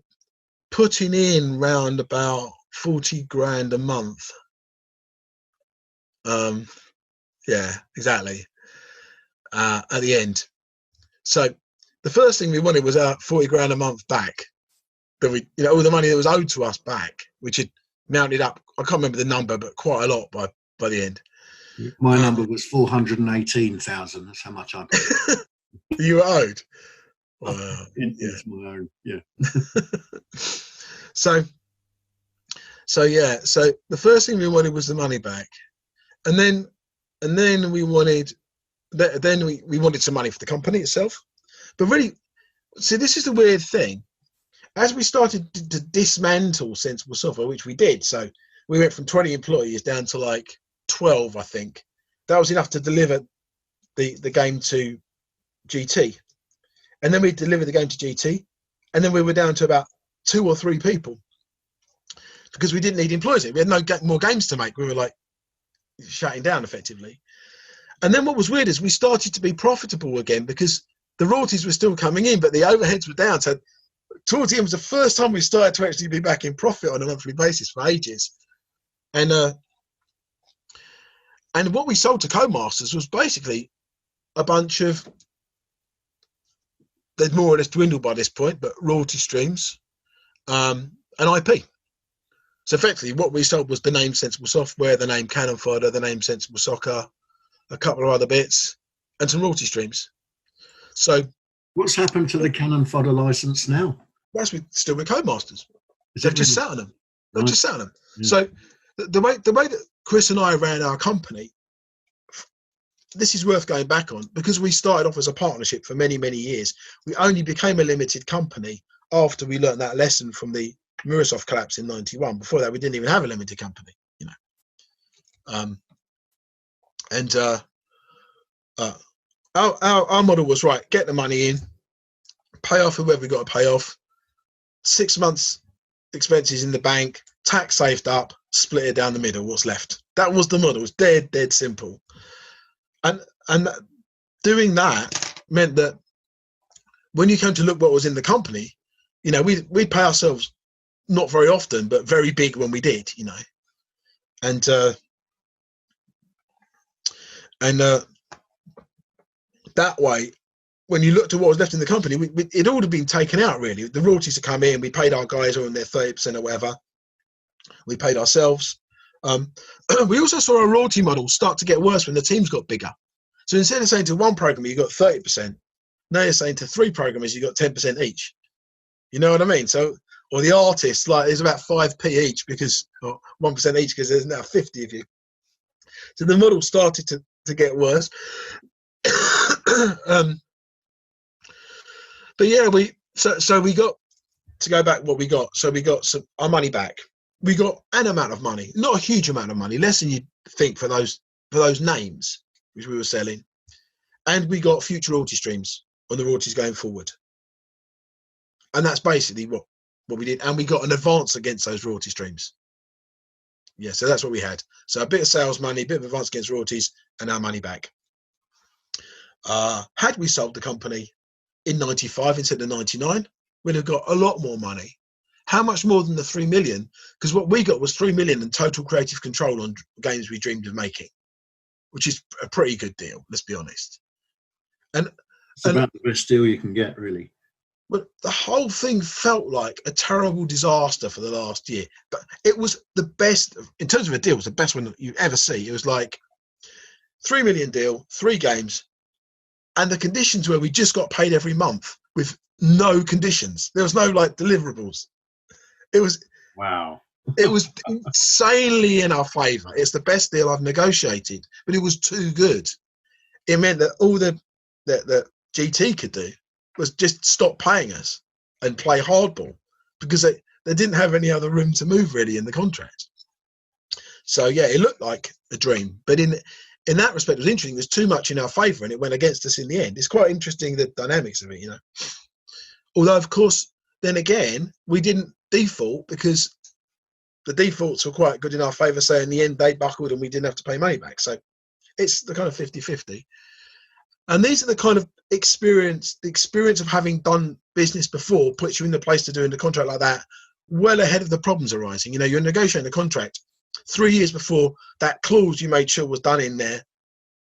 putting in round about 40 grand a month. Yeah, exactly. At the end. So the first thing we wanted was 40 grand a month back. That we, all the money that was owed to us back, which had mounted up. I can't remember the number, but quite a lot by the end. My number was 418,000. That's how much I paid. You were owed. It's my own. Yeah. So the first thing we wanted was the money back, and then we wanted then we wanted some money for the company itself. But really, see, this is the weird thing. As we started to dismantle Sensible Software, which we did, so we went from 20 employees down to like 12, I think. That was enough to deliver the game to GT. And then we delivered the game to GT, and then we were down to about 2 or 3 people because we didn't need employees. We had no more games to make. We were like shutting down effectively. And then what was weird is we started to be profitable again because the royalties were still coming in, but the overheads were down. So towards the end was the first time we started to actually be back in profit on a monthly basis for ages. And what we sold to Codemasters was basically a bunch of, they'd more or less dwindled by this point, but royalty streams and IP. So effectively what we sold was the name Sensible Software, the name Cannon Fodder, the name Sensible Soccer, a couple of other bits, and some royalty streams. So what's happened to the Cannon Fodder license now? That's still with Codemasters. They've just sat on them. They've just sat on them. Yeah. So the way that Chris and I ran our company, this is worth going back on because we started off as a partnership for many, many years. We only became a limited company after we learned that lesson from the Microsoft collapse in '91. Before that, we didn't even have a limited company, you know. Our model was, right, get the money in, pay off whoever we got to pay off, 6 months expenses in the bank, tax saved up, split it down the middle, what's left. That was the model. It was dead simple. And doing that meant that when you came to look what was in the company, you know, we'd pay ourselves not very often, but very big when we did, you know. And that way, when you looked at what was left in the company, it all had been taken out, really. The royalties had come in, we paid our guys on their 30% or whatever. We paid ourselves. We also saw our royalty model start to get worse when the teams got bigger. So instead of saying to one programmer, you got 30%, now you're saying to 3 programmers, you got 10% each. You know what I mean? So, or the artists, like, there's about 5p each because, or 1% each because there's now 50 of you. So the model started to get worse. But yeah, so we got, to go back what we got. So we got our money back. We got an amount of money, not a huge amount of money, less than you'd think for those names which we were selling, and we got future royalty streams on the royalties going forward. And that's basically what we did, and we got an advance against those royalty streams. Yeah, so that's what we had. So a bit of sales money, a bit of advance against royalties, and our money back. Had we sold the company in '95 instead of '99, we'd have got a lot more money. How much more than the 3 million? Because what we got was 3 million in total creative control on games we dreamed of making, which is a pretty good deal, let's be honest. And it's about the best deal you can get, really. But the whole thing felt like a terrible disaster for the last year. But it was the best, in terms of a deal, it was the best one that you ever see. It was like 3 million deal, 3 games, and the conditions where we just got paid every month with no conditions. There was no like deliverables. It was wow. It was insanely in our favour. It's the best deal I've negotiated, but it was too good. It meant that all that GT could do was just stop paying us and play hardball because they didn't have any other room to move really in the contract. So yeah, it looked like a dream, but in that respect, it was interesting. There's too much in our favour, and it went against us in the end. It's quite interesting, the dynamics of it, you know. Although, of course, then again, we didn't default because the defaults were quite good in our favour. So in the end, they buckled and we didn't have to pay money back. So it's the kind of 50-50. And these are the kind of the experience of having done business before puts you in the place to doing the contract like that well ahead of the problems arising. You know, you're negotiating a contract 3 years before that clause you made sure was done in there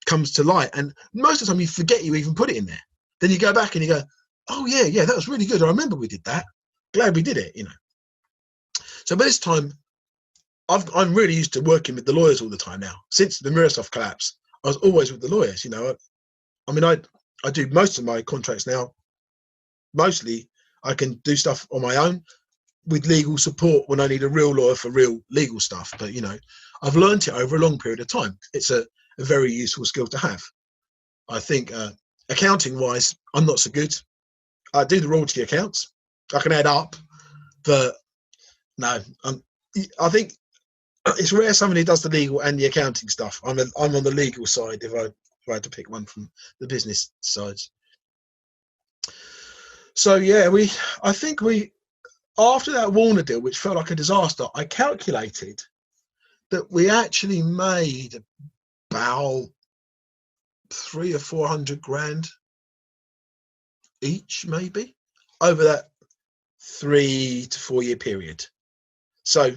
comes to light. And most of the time you forget you even put it in there. Then you go back and you go, oh yeah, that was really good. I remember we did that. Glad we did it, you know. So by this time, I'm really used to working with the lawyers all the time now. Since the Microsoft collapse, I was always with the lawyers, you know. I mean, I do most of my contracts now. Mostly, I can do stuff on my own with legal support when I need a real lawyer for real legal stuff. But, you know, I've learned it over a long period of time. It's a very useful skill to have. I think accounting wise, I'm not so good. I do the royalty accounts. I can add up, but no, I think it's rare somebody does the legal and the accounting stuff. I'm on the legal side if I had to pick one from the business sides. So yeah, I think after that Warner deal, which felt like a disaster, I calculated that we actually made about 300 or 400 grand each, maybe, over that 3 to 4 year period. So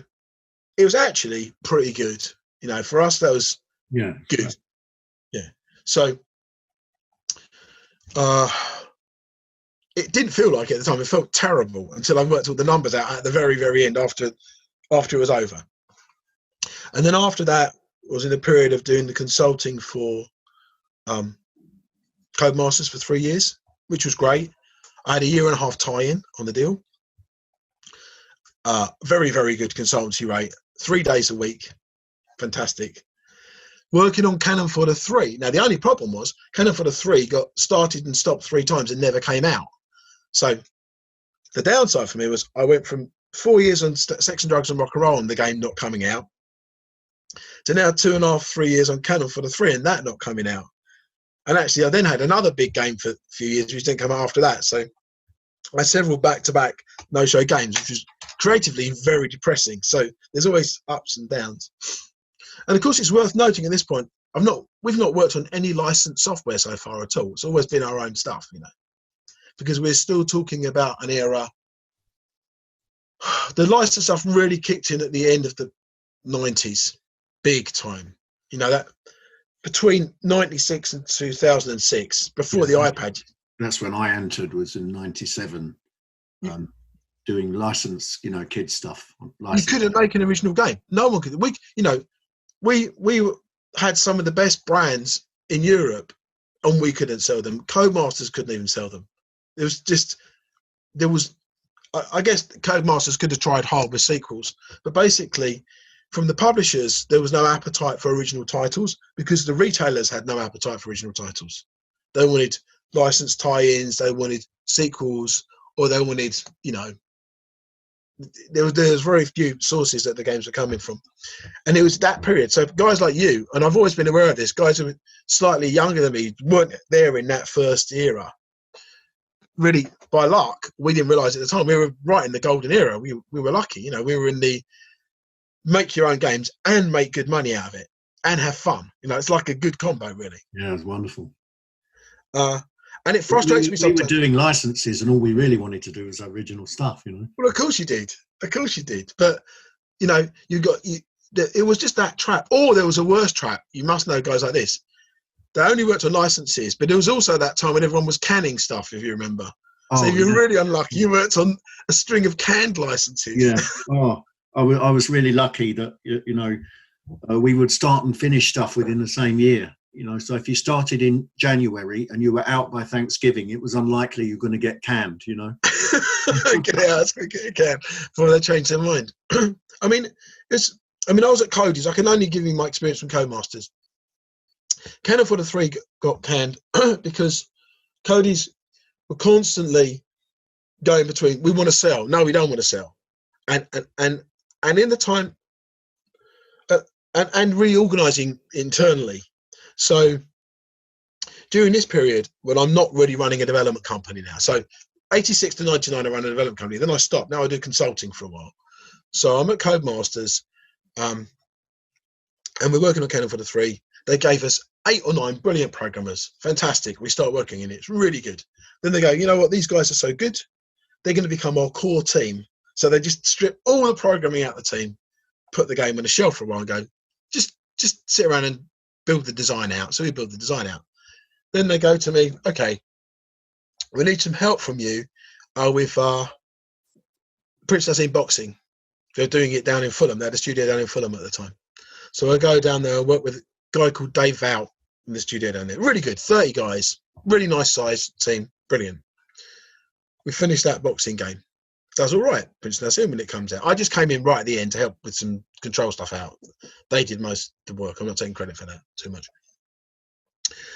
it was actually pretty good. You know, for us, that was good. Yeah. So it didn't feel like it at the time. It felt terrible until I worked all the numbers out at the very, very end after it was over. And then after that was in a period of doing the consulting for Codemasters for 3 years, which was great. I had a 1.5 year tie-in on the deal. Very, very good consultancy rate. 3 days a week. Fantastic. Working on Cannon Fodder 3. Now, the only problem was Cannon Fodder 3 got started and stopped 3 times and never came out. So the downside for me was I went from 4 years on Sex and Drugs and Rock and Roll and the game not coming out to now 2.5, 3 years on Cannon Fodder 3 and that not coming out. And actually, I then had another big game for a few years, which didn't come out after that. So I had several back-to-back no-show games, which was creatively very depressing. So there's always ups and downs. And of course, it's worth noting at this point, we've not worked on any licensed software so far at all. It's always been our own stuff, you know, because we're still talking about an era. The licensed stuff really kicked in at the end of the 90s, big time. You know, that between 96 and 2006, before the iPad. That's when I entered, was in 97, doing license, you know, kids stuff. You couldn't make an original game. No one could. We had some of the best brands in Europe, and we couldn't sell them. Codemasters couldn't even sell them. It was just, I guess Codemasters could have tried hard with sequels, but basically, from the publishers, there was no appetite for original titles because the retailers had no appetite for original titles. They wanted licensed tie-ins, they wanted sequels, or they wanted, you know, there was very few sources that the games were coming from. And it was that period. So guys like you, and I've always been aware of this, guys who were slightly younger than me weren't there in that first era. Really, by luck, we didn't realise at the time, we were right in the golden era. We were lucky, you know, we were in the make your own games and make good money out of it and have fun. You know, it's like a good combo, really. Yeah, it's wonderful. And it frustrates me sometimes. We were doing licenses and all we really wanted to do was original stuff, you know. Well, of course you did. Of course you did. But, you know, it was just that trap. Or there was a worse trap. You must know guys like this. They only worked on licenses, but there was also that time when everyone was canning stuff, if you remember. So if you're really unlucky, you worked on a string of canned licenses. Yeah. I was really lucky that, you know, we would start and finish stuff within the same year. You know, so if you started in January and you were out by Thanksgiving, it was unlikely you're going to get canned, you know. Get it out as quick as you can before they change their mind. I mean, I was at Cody's. I can only give you my experience from Codemasters. Cannon Fodder 3 got canned because Cody's were constantly going between, we want to sell, no, we don't want to sell. And in the time, and reorganizing internally. So during this period, when I'm not really running a development company now, so 86 to 99 I ran a development company, then I stopped. Now I do consulting for a while. So I'm at Codemasters, and we're working on Cannon Fodder 3. They gave us 8 or 9 brilliant programmers. Fantastic. We start working in it. It's really good. Then they go, you know what? These guys are so good. They're going to become our core team. So they just strip all the programming out of the team, put the game on the shelf for a while and go, just sit around and build the design out. So we build the design out. Then they go to me, okay, we need some help from you with Princess in Boxing. They're doing it down in Fulham. They had a studio down in Fulham at the time. So I go down there and work with a guy called Dave Vout in the studio down there. Really good, 30 guys, really nice size team, brilliant. We finished that boxing game. That's all right, Princess Nassim, when it comes out. I just came in right at the end to help with some control stuff out. They did most of the work. I'm not taking credit for that too much.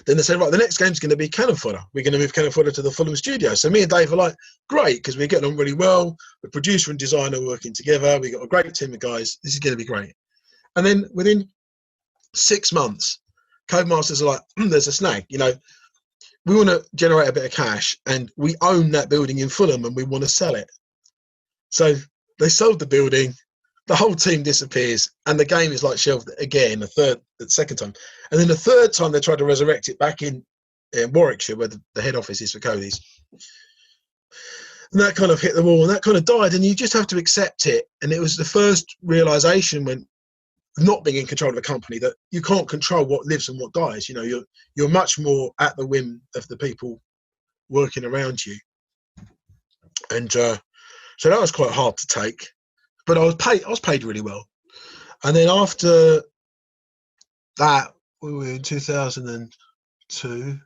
Then they said, right, the next game's going to be Cannon Fodder. We're going to move Cannon Fodder to the Fulham studio. So me and Dave are like, great, because we're getting on really well. The producer and designer working together. We got a great team of guys. This is going to be great. And then within 6 months, Codemasters are like, there's a snag. You know, we want to generate a bit of cash, and we own that building in Fulham, and we want to sell it. So they sold the building. The whole team disappears, and the game is like shelved again, the second time. And then the third time they tried to resurrect it back in Warwickshire, where the head office is for Cody's. And that kind of hit the wall, and that kind of died, and you just have to accept it. And it was the first realization, when not being in control of a company, that you can't control what lives and what dies. You know, you're much more at the whim of the people working around you. And so that was quite hard to take. But I was paid really well. And then after that, we were in 2002.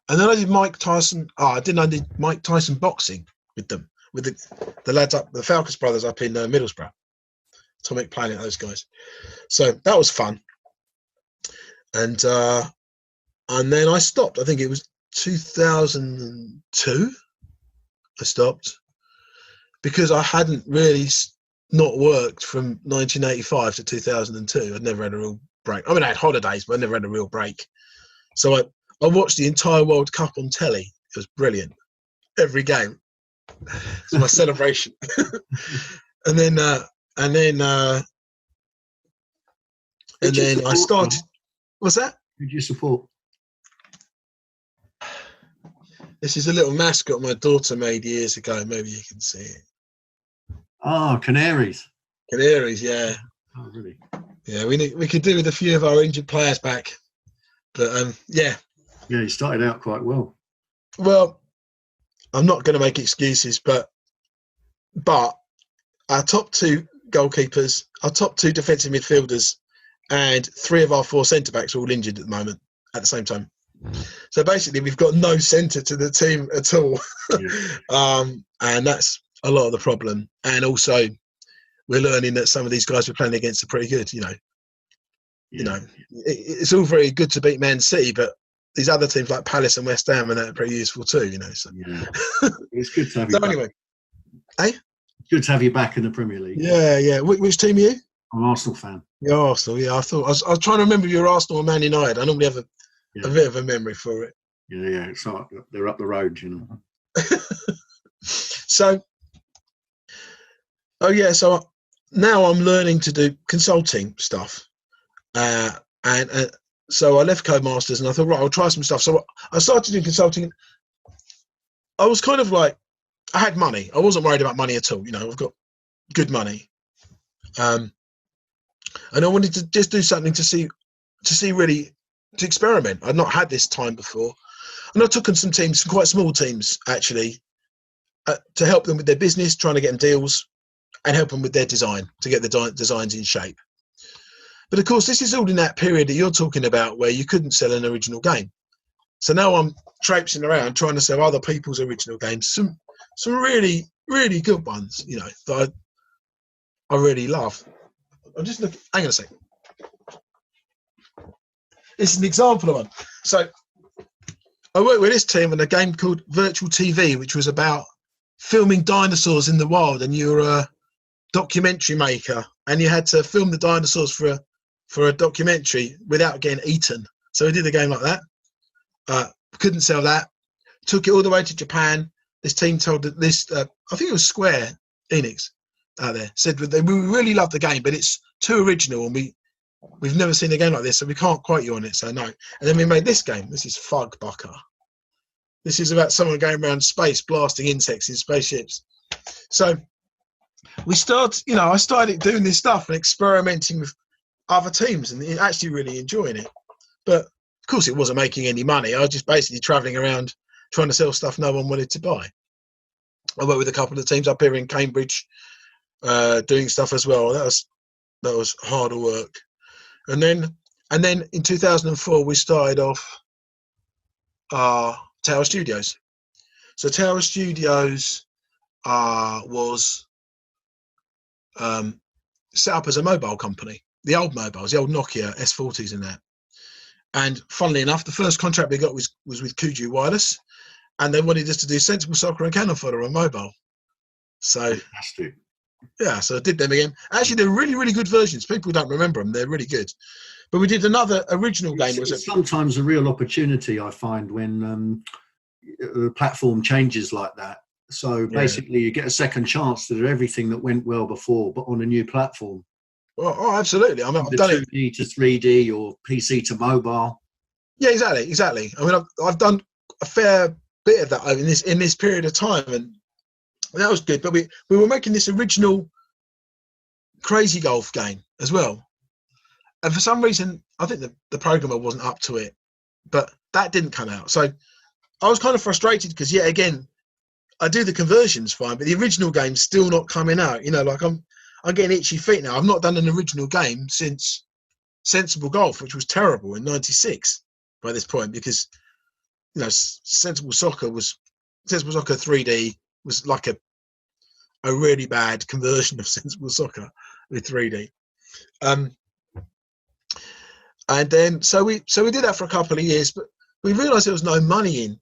And then I did Mike Tyson. I did Mike Tyson boxing with them, with the lads up, the Falcus brothers up in Middlesbrough. Atomic Planet, those guys. So that was fun. And then I stopped. I think it was 2002. I stopped. Because I hadn't really not worked from 1985 to 2002. I'd never had a real break. I mean, I had holidays, but I never had a real break. So I watched the entire World Cup on telly. It was brilliant. Every game. It's my celebration. and then I started. What's that? Who do you support? This is a little mascot my daughter made years ago. Maybe you can see it. Oh, Canaries. Canaries, yeah. Oh, really? Yeah, we could do with a few of our injured players back. But, yeah. Yeah, you started out quite well. Well, I'm not going to make excuses, but our top 2 goalkeepers, our top 2 defensive midfielders, and 3 of our 4 centre-backs are all injured at the moment at the same time. So basically, we've got no centre to the team at all. Yeah. And that's a lot of the problem. And also, we're learning that some of these guys we're playing against are pretty good. You know, it's all very good to beat Man City, but these other teams like Palace and West Ham are pretty useful too. You know, so yeah. It's good to have you. So anyway, good to have you back in the Premier League. Yeah. Which team are you? I'm an Arsenal fan. You're Arsenal. Yeah, I was trying to remember if you're Arsenal or Man United. I normally have a bit of a memory for it. Yeah. It's like they're up the road, you know. So now I'm learning to do consulting stuff, and so I left Codemasters and I thought, right, I'll try some stuff. So I started doing consulting. I was kind of like, I had money. I wasn't worried about money at all. You know, I've got good money, and I wanted to just do something to see really, to experiment. I'd not had this time before, and I took on some teams, some quite small teams actually, to help them with their business, trying to get them deals, and help them with their design, to get the designs in shape. But of course, this is all in that period that you're talking about where you couldn't sell an original game. So now I'm traipsing around trying to sell other people's original games, some really, really good ones, you know, that I really love. I'm just looking, hang on a second. This is an example of one. So I worked with this team on a game called Virtual TV, which was about filming dinosaurs in the wild, and you were a documentary maker, and you had to film the dinosaurs for a documentary without getting eaten. So we did a game like that. Couldn't sell that. Took it all the way to Japan. This team told this, I think it was Square Enix out there, said we really love the game, but it's too original, and we've never seen a game like this, so we can't quote you on it. So no. And then we made this game. This is Fugbucker. This is about someone going around space blasting insects in spaceships. So I started doing this stuff and experimenting with other teams and actually really enjoying it. But of course, it wasn't making any money. I was just basically traveling around trying to sell stuff no one wanted to buy. I worked with a couple of teams up here in Cambridge, doing stuff as well. That was harder work. And then in 2004, we started off Tower Studios. So Tower Studios was set up as a mobile company, the old mobiles, the old Nokia S40s and that. And funnily enough, the first contract we got was with Kuju Wireless, and they wanted us to do Sensible Soccer and Cannon Fodder on mobile. So Fantastic. yeah, so I did them again. Actually, they're really, really good versions. People don't remember them; they're really good. But we did another original game. It's sometimes a real opportunity, I find, when the platform changes like that. So basically, you get a second chance to do everything that went well before, but on a new platform. Oh, absolutely. I mean, I've done 2D to 3D or PC to mobile. Yeah, exactly. I mean, I've done a fair bit of that in this period of time, and that was good. But we were making this original Crazy Golf game as well, and for some reason, I think the programmer wasn't up to it, but that didn't come out. So I was kind of frustrated because yet again, I do the conversions fine, but the original game's still not coming out. You know, like I'm getting itchy feet now. I've not done an original game since Sensible Golf, which was terrible in '96 by this point, because you know Sensible Soccer 3D was like a really bad conversion of Sensible Soccer with 3D. And then so we did that for a couple of years, but we realised there was no money in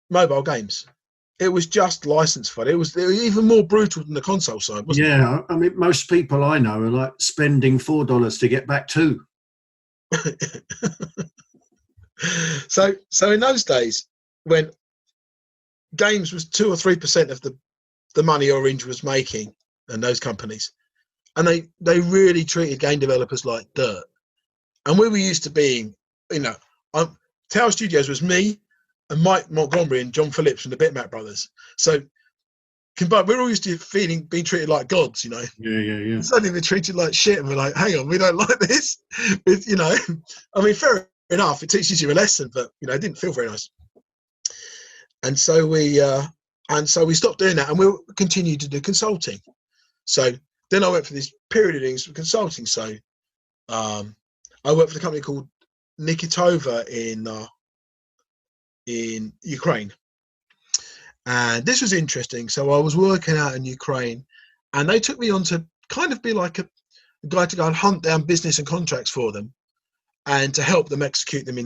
mobile games. It was just license fund. It was even more brutal than the console side, wasn't it? Yeah, I mean, most people I know are like spending $4 to get back $2. So in those days, when games was 2 or 3% of the money Orange was making, and those companies, and they really treated game developers like dirt. And we were used to being, you know, Tower Studios was me and Mike Montgomery and John Phillips from the Bitmap Brothers. So combined, we're all used to being treated like gods, you know. Yeah. And suddenly we're treated like shit, and we're like, hang on, we don't like this. You know, I mean, fair enough, it teaches you a lesson, but you know, it didn't feel very nice. And so we stopped doing that, and we'll continue to do consulting. So then I went for this period of doing some consulting. So I worked for a company called Nikitova in Ukraine, and this was interesting. So I was working out in Ukraine, and they took me on to kind of be like a guy to go and hunt down business and contracts for them, and to help them execute them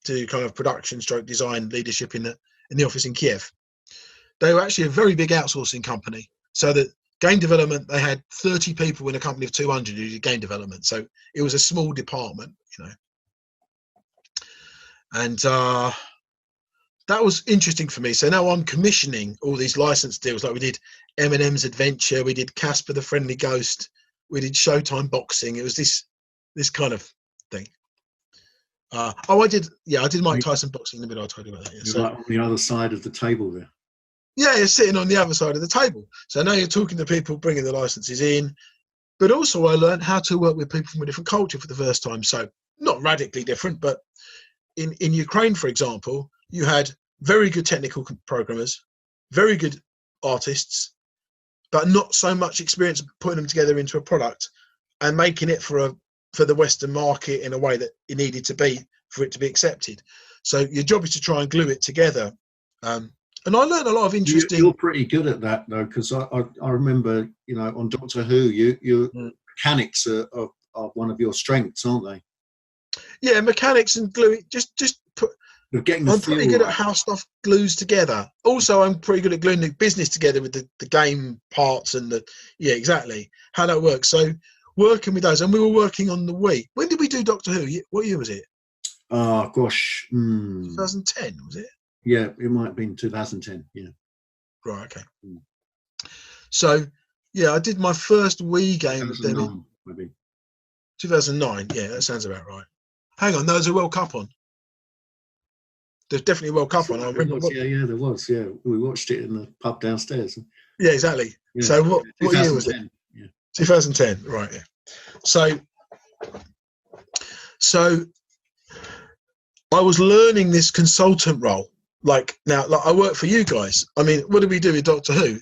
to kind of production stroke design leadership in the office in Kiev. They were actually a very big outsourcing company. So that game development, they had 30 people in a company of 200 who did game development. So it was a small department, you know. And that was interesting for me. So now I'm commissioning all these license deals. Like we did M&M's Adventure, we did Casper the Friendly Ghost, we did Showtime Boxing. It was this kind of thing. I did Mike Tyson Boxing in the middle. I told you about that. Yeah. You're like on the other side of the table there. Yeah, you're sitting on the other side of the table. So now you're talking to people, bringing the licenses in. But also I learned how to work with people from a different culture for the first time. So not radically different, but in Ukraine, for example, you had very good technical programmers, very good artists, but not so much experience of putting them together into a product and making it for the Western market in a way that it needed to be for it to be accepted. So your job is to try and glue it together. And I learned a lot of interesting. You're pretty good at that, though, because I remember, you know, on Doctor Who, your mechanics are one of your strengths, aren't they? Yeah, mechanics and gluing. I'm pretty good at how stuff glues together. Also, I'm pretty good at gluing the business together with the game parts and exactly how that works. So working with those, and we were working on the Wii. When did we do Doctor Who? What year was it? Oh gosh, 2010 was it? Yeah, it might have been 2010. Yeah. Right. Okay. So yeah, I did my first Wii game with them. Maybe 2009. Yeah, that sounds about right. Hang on, there was a World Cup on. There's definitely a World Cup on. I remember. Yeah, there was. Yeah, we watched it in the pub downstairs. Yeah, exactly. Yeah. So what year was it? Yeah. 2010. Right. Yeah. So I was learning this consultant role. Like I work for you guys. I mean, what did we do with Doctor Who?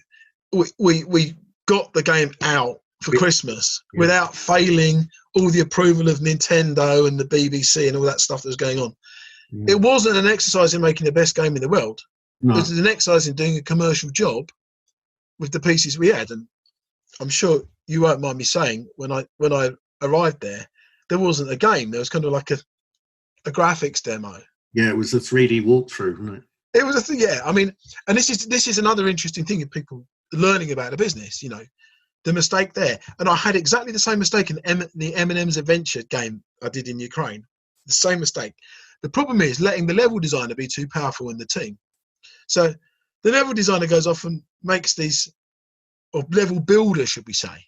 We got the game out for Christmas without failing all the approval of Nintendo and the BBC and all that stuff that was going on. It wasn't an exercise in making the best game in the world. No. It was an exercise in doing a commercial job with the pieces we had. And I'm sure you won't mind me saying, when I arrived there wasn't a game. There was kind of like a graphics demo. Yeah, it was a 3D walkthrough, wasn't it? It was a thing, yeah. I mean, and this is another interesting thing of people learning about the business. You know, the mistake there, and I had exactly the same mistake in the M&M's Adventure game I did in Ukraine. The same mistake. The problem is letting the level designer be too powerful in the team. So the level designer goes off and makes these, or level builder, should we say?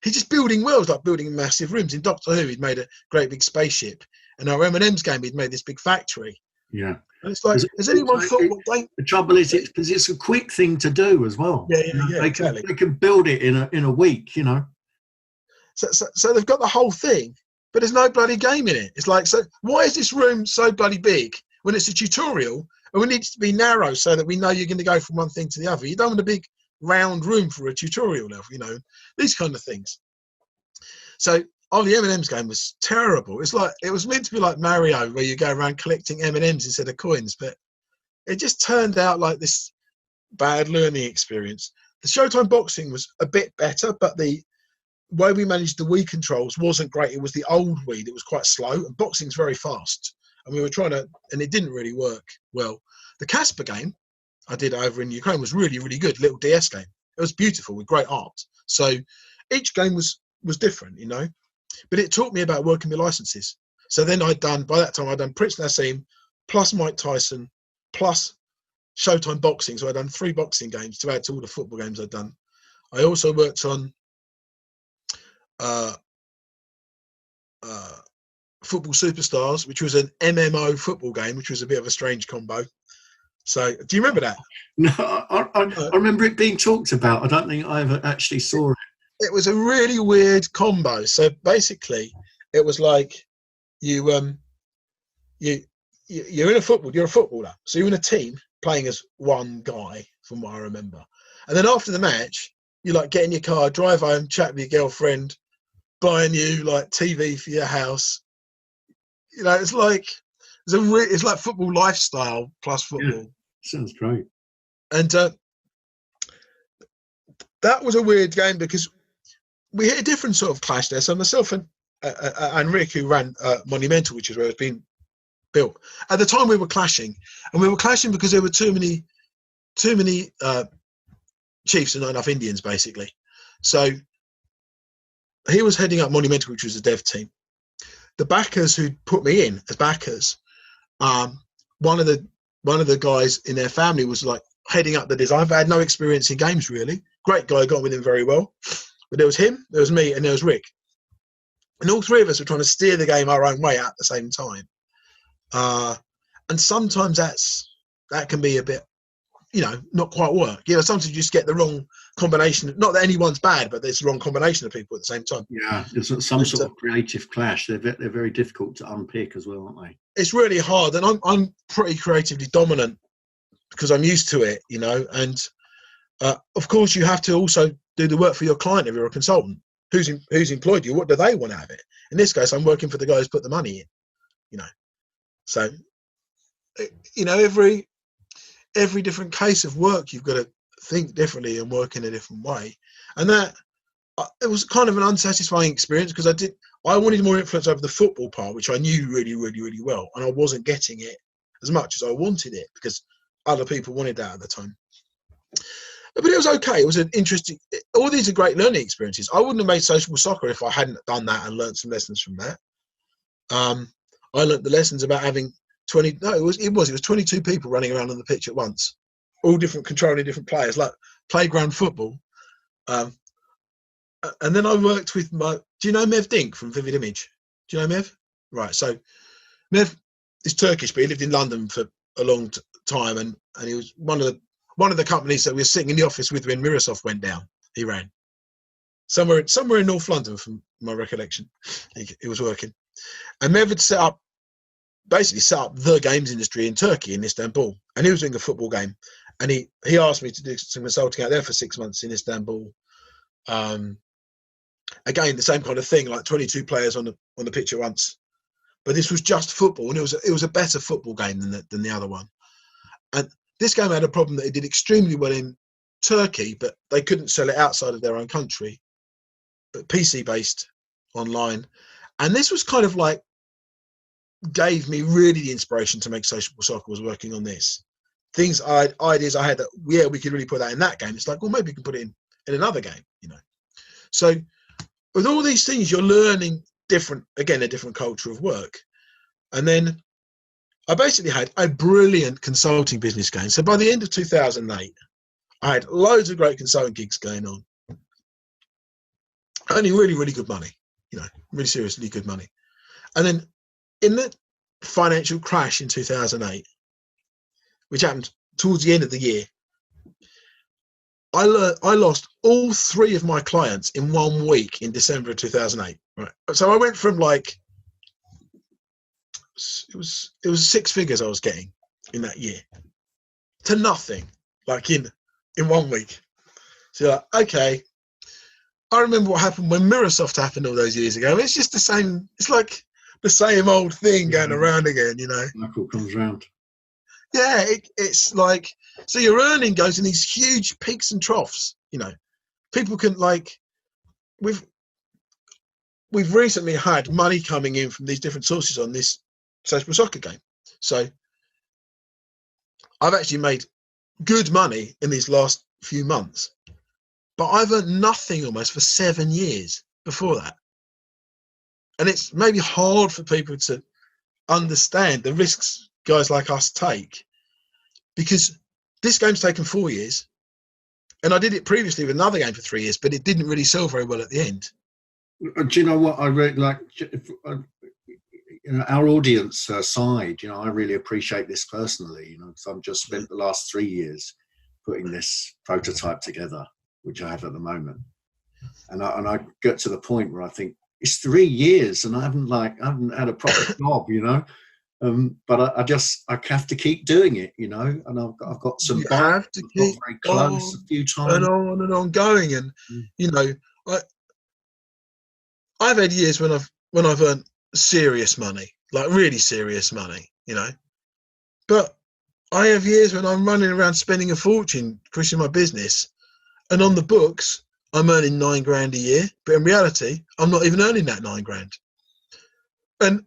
He's just building worlds, like building massive rooms. In Doctor Who, he'd made a great big spaceship. In our M&M's game, he'd made this big factory. Yeah. And it's like, has anyone thought what they... The trouble is, because it's a quick thing to do as well. Yeah, exactly. They can build it in a week, you know. So they've got the whole thing, but there's no bloody game in it. It's like, so why is this room so bloody big when it's a tutorial and it needs to be narrow so that we know you're going to go from one thing to the other? You don't want a big round room for a tutorial level, you know, these kind of things. So the M&M's game was terrible. It's like, it was meant to be like Mario, where you go around collecting M&M's instead of coins, but it just turned out like this bad learning experience. The Showtime boxing was a bit better, but the way we managed the Wii controls wasn't great. It was the old Wii that was quite slow, and boxing's very fast. And we were trying to, and it didn't really work well. The Casper game I did over in Ukraine was really, really good. Little DS game. It was beautiful with great art. So each game was different, you know. But it taught me about working with licenses. So then by that time I'd done Prince Nassim plus Mike Tyson plus Showtime boxing. So I'd done 3 boxing games to add to all the football games I'd done. I also worked on Football Superstars, which was an MMO football game, which was a bit of a strange combo. So do you remember that? No, I remember it being talked about. I don't think I ever actually saw it. It was a really weird combo. So basically, it was like you're in a football. You're a footballer, so you're in a team playing as one guy, from what I remember. And then after the match, you like get in your car, drive home, chat with your girlfriend, buy a new like TV for your house. You know, it's like football lifestyle plus football. Yeah, sounds great. And that was a weird game because we hit a different sort of clash there. So myself and Rick, who ran Monumental, which is where it was being built, at the time we were clashing, and we were clashing because there were too many chiefs and not enough Indians, basically. So he was heading up Monumental, which was a dev team. The backers who put me in as backers, one of the guys in their family was like heading up the design. I had no experience in games really. Great guy, got with him very well. But there was him, there was me, and there was Rick. And all 3 of us were trying to steer the game our own way at the same time. And sometimes that can be a bit, you know, not quite work. You know, sometimes you just get the wrong combination. Not that anyone's bad, but there's the wrong combination of people at the same time. Yeah, there's some sort of creative clash. They're very difficult to unpick as well, aren't they? It's really hard, and I'm pretty creatively dominant because I'm used to it, you know. And of course, you have to also do the work for your client if you're a consultant. Who's employed you? What do they want out of it? In this case, I'm working for the guys who put the money in, you know. So, you know, every different case of work, you've got to think differently and work in a different way. And that it was kind of an unsatisfying experience because I wanted more influence over the football part, which I knew really, really, really well, and I wasn't getting it as much as I wanted it because other people wanted that at the time. But it was okay. It was an interesting. All these are great learning experiences. I wouldn't have made sociable soccer if I hadn't done that and learned some lessons from that. I learned the lessons about having 20. No, it was 22 people running around on the pitch at once, all different, controlling different players, like playground football. And then I worked with do you know Mev Dink from Vivid Image? Do you know Mev? Right. So Mev is Turkish, but he lived in London for a long time, and he was one of the companies that we were sitting in the office with when Mirasoft went down. He ran somewhere in North London, from my recollection. He was working, and Mev had basically set up the games industry in Turkey, in Istanbul, and he was doing a football game, and he asked me to do some consulting out there for 6 months in Istanbul. Again, the same kind of thing, like 22 players on the pitch at once, but this was just football, and it was a better football game than the other one. And this game had a problem that it did extremely well in Turkey, but they couldn't sell it outside of their own country, but PC based online. And this was kind of like gave me really the inspiration to make Social Soccer was working on this. Ideas I had that, yeah, we could really put that in that game. It's like, well, maybe we can put it in another game, you know. So with all these things, you're learning a different culture of work. And then I basically had a brilliant consulting business going. So by the end of 2008, I had loads of great consulting gigs going on. Earning really, really good money, you know, really seriously good money. And then in the financial crash in 2008, which happened towards the end of the year, I lost all 3 of my clients in 1 week in December of 2008. Right. So I went from like, it was 6 figures I was getting in that year to nothing, like in 1 week. So like, okay, I remember what happened when Microsoft happened all those years ago. It's just the same. It's like the same old thing going around again, you know. Knuckle comes round. Yeah, it's like, so your earning goes in these huge peaks and troughs, you know. People can, like, we've recently had money coming in from these different sources on this Social Soccer game. So I've actually made good money in these last few months, but I've earned nothing almost for 7 years before that. And it's maybe hard for people to understand the risks guys like us take, because this game's taken 4 years, and I did it previously with another game for 3 years, but it didn't really sell very well at the end. Do you know what I really like? You know, our audience side, you know, I really appreciate this personally, you know, because I've just spent the last 3 years putting this prototype together, which I have at the moment, and I get to the point where I think it's 3 years and I haven't had a proper job, you know. But I have to keep doing it, you know. And I've got some. You have to keep very close a few times, and on going, and you know, I've had years when I've earned serious money, like really serious money, you know. But I have years when I'm running around spending a fortune pushing my business, and on the books I'm earning $9,000 a year, but in reality I'm not even earning that $9,000. And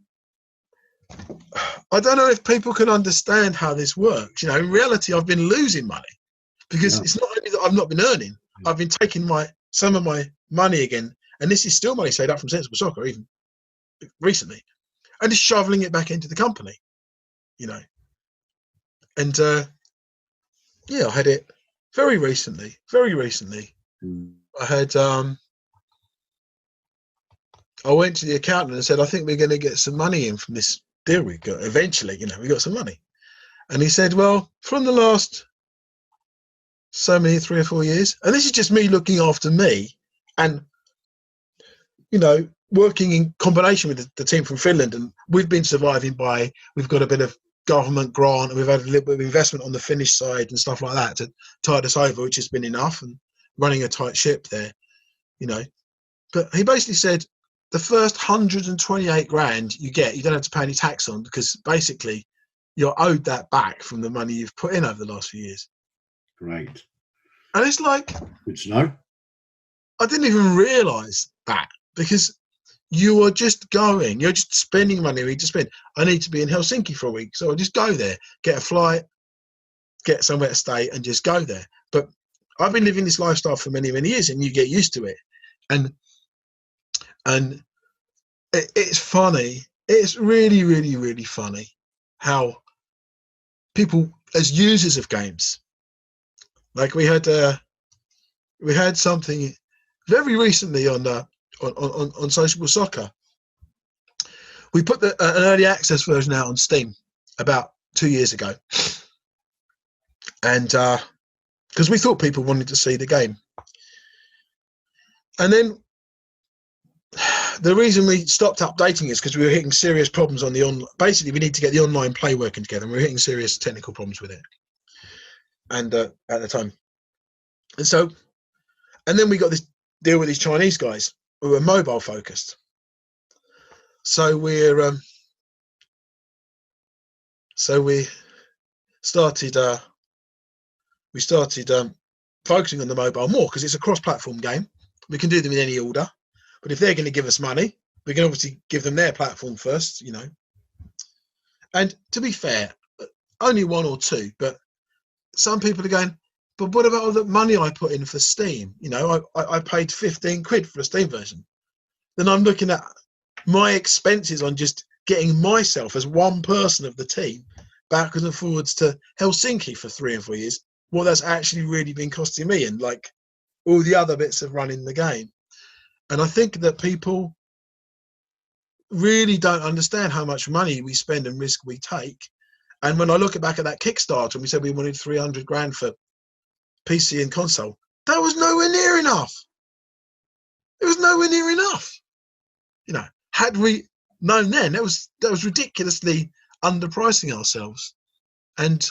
I don't know if people can understand how this works. You know, in reality, I've been losing money because it's not only that I've not been earning, I've been taking some of my money again, and this is still money saved up from Sensible Soccer, even recently, and just shoveling it back into the company, you know. And I had it very recently. I had I went to the accountant and said, I think we're going to get some money in from this deal we got. Eventually, you know, we got some money. And he said, well, from the last 3 or 4 years, and this is just me looking after me and, you know, working in combination with the team from Finland, and we've been surviving by, we've got a bit of government grant, and we've had a little bit of investment on the Finnish side and stuff like that to tide us over, which has been enough, and running a tight ship there, you know. But he basically said, the first 128 grand you get, you don't have to pay any tax on, because basically you're owed that back from the money you've put in over the last few years. Great. And it's like, good to know. I didn't even realise that, because you are just going, you're just spending money you need to spend. I need to be in Helsinki for a week, so I'll just go there, get a flight, get somewhere to stay, and just go there. But I've been living this lifestyle for many, many years, and you get used to it. And it's funny. It's really, really, really funny how people, as users of games, like we had something very recently on Social Soccer. We put an early access version out on Steam about 2 years ago, and because we thought people wanted to see the game, and then the reason we stopped updating is because we were hitting serious problems on the basically we need to get the online play working together, and we were hitting serious technical problems with it, and at the time. And then we got this deal with these Chinese guys who were mobile focused. So we started focusing on the mobile more, because it's a cross-platform game. We can do them in any order, but if they're going to give us money, we can obviously give them their platform first, you know. And to be fair, only one or two, but some people are going, but what about all the money I put in for Steam? You know, I paid 15 quid for a Steam version. Then I'm looking at my expenses on just getting myself as one person of the team backwards and forwards to Helsinki for 3 and 4 years. What that's actually really been costing me, and like all the other bits of running the game. And I think that people really don't understand how much money we spend and risk we take. And when I look back at that Kickstarter and we said we wanted 300 grand for PC and console, that was nowhere near enough. It was nowhere near enough. You know, had we known then, that was ridiculously underpricing ourselves. And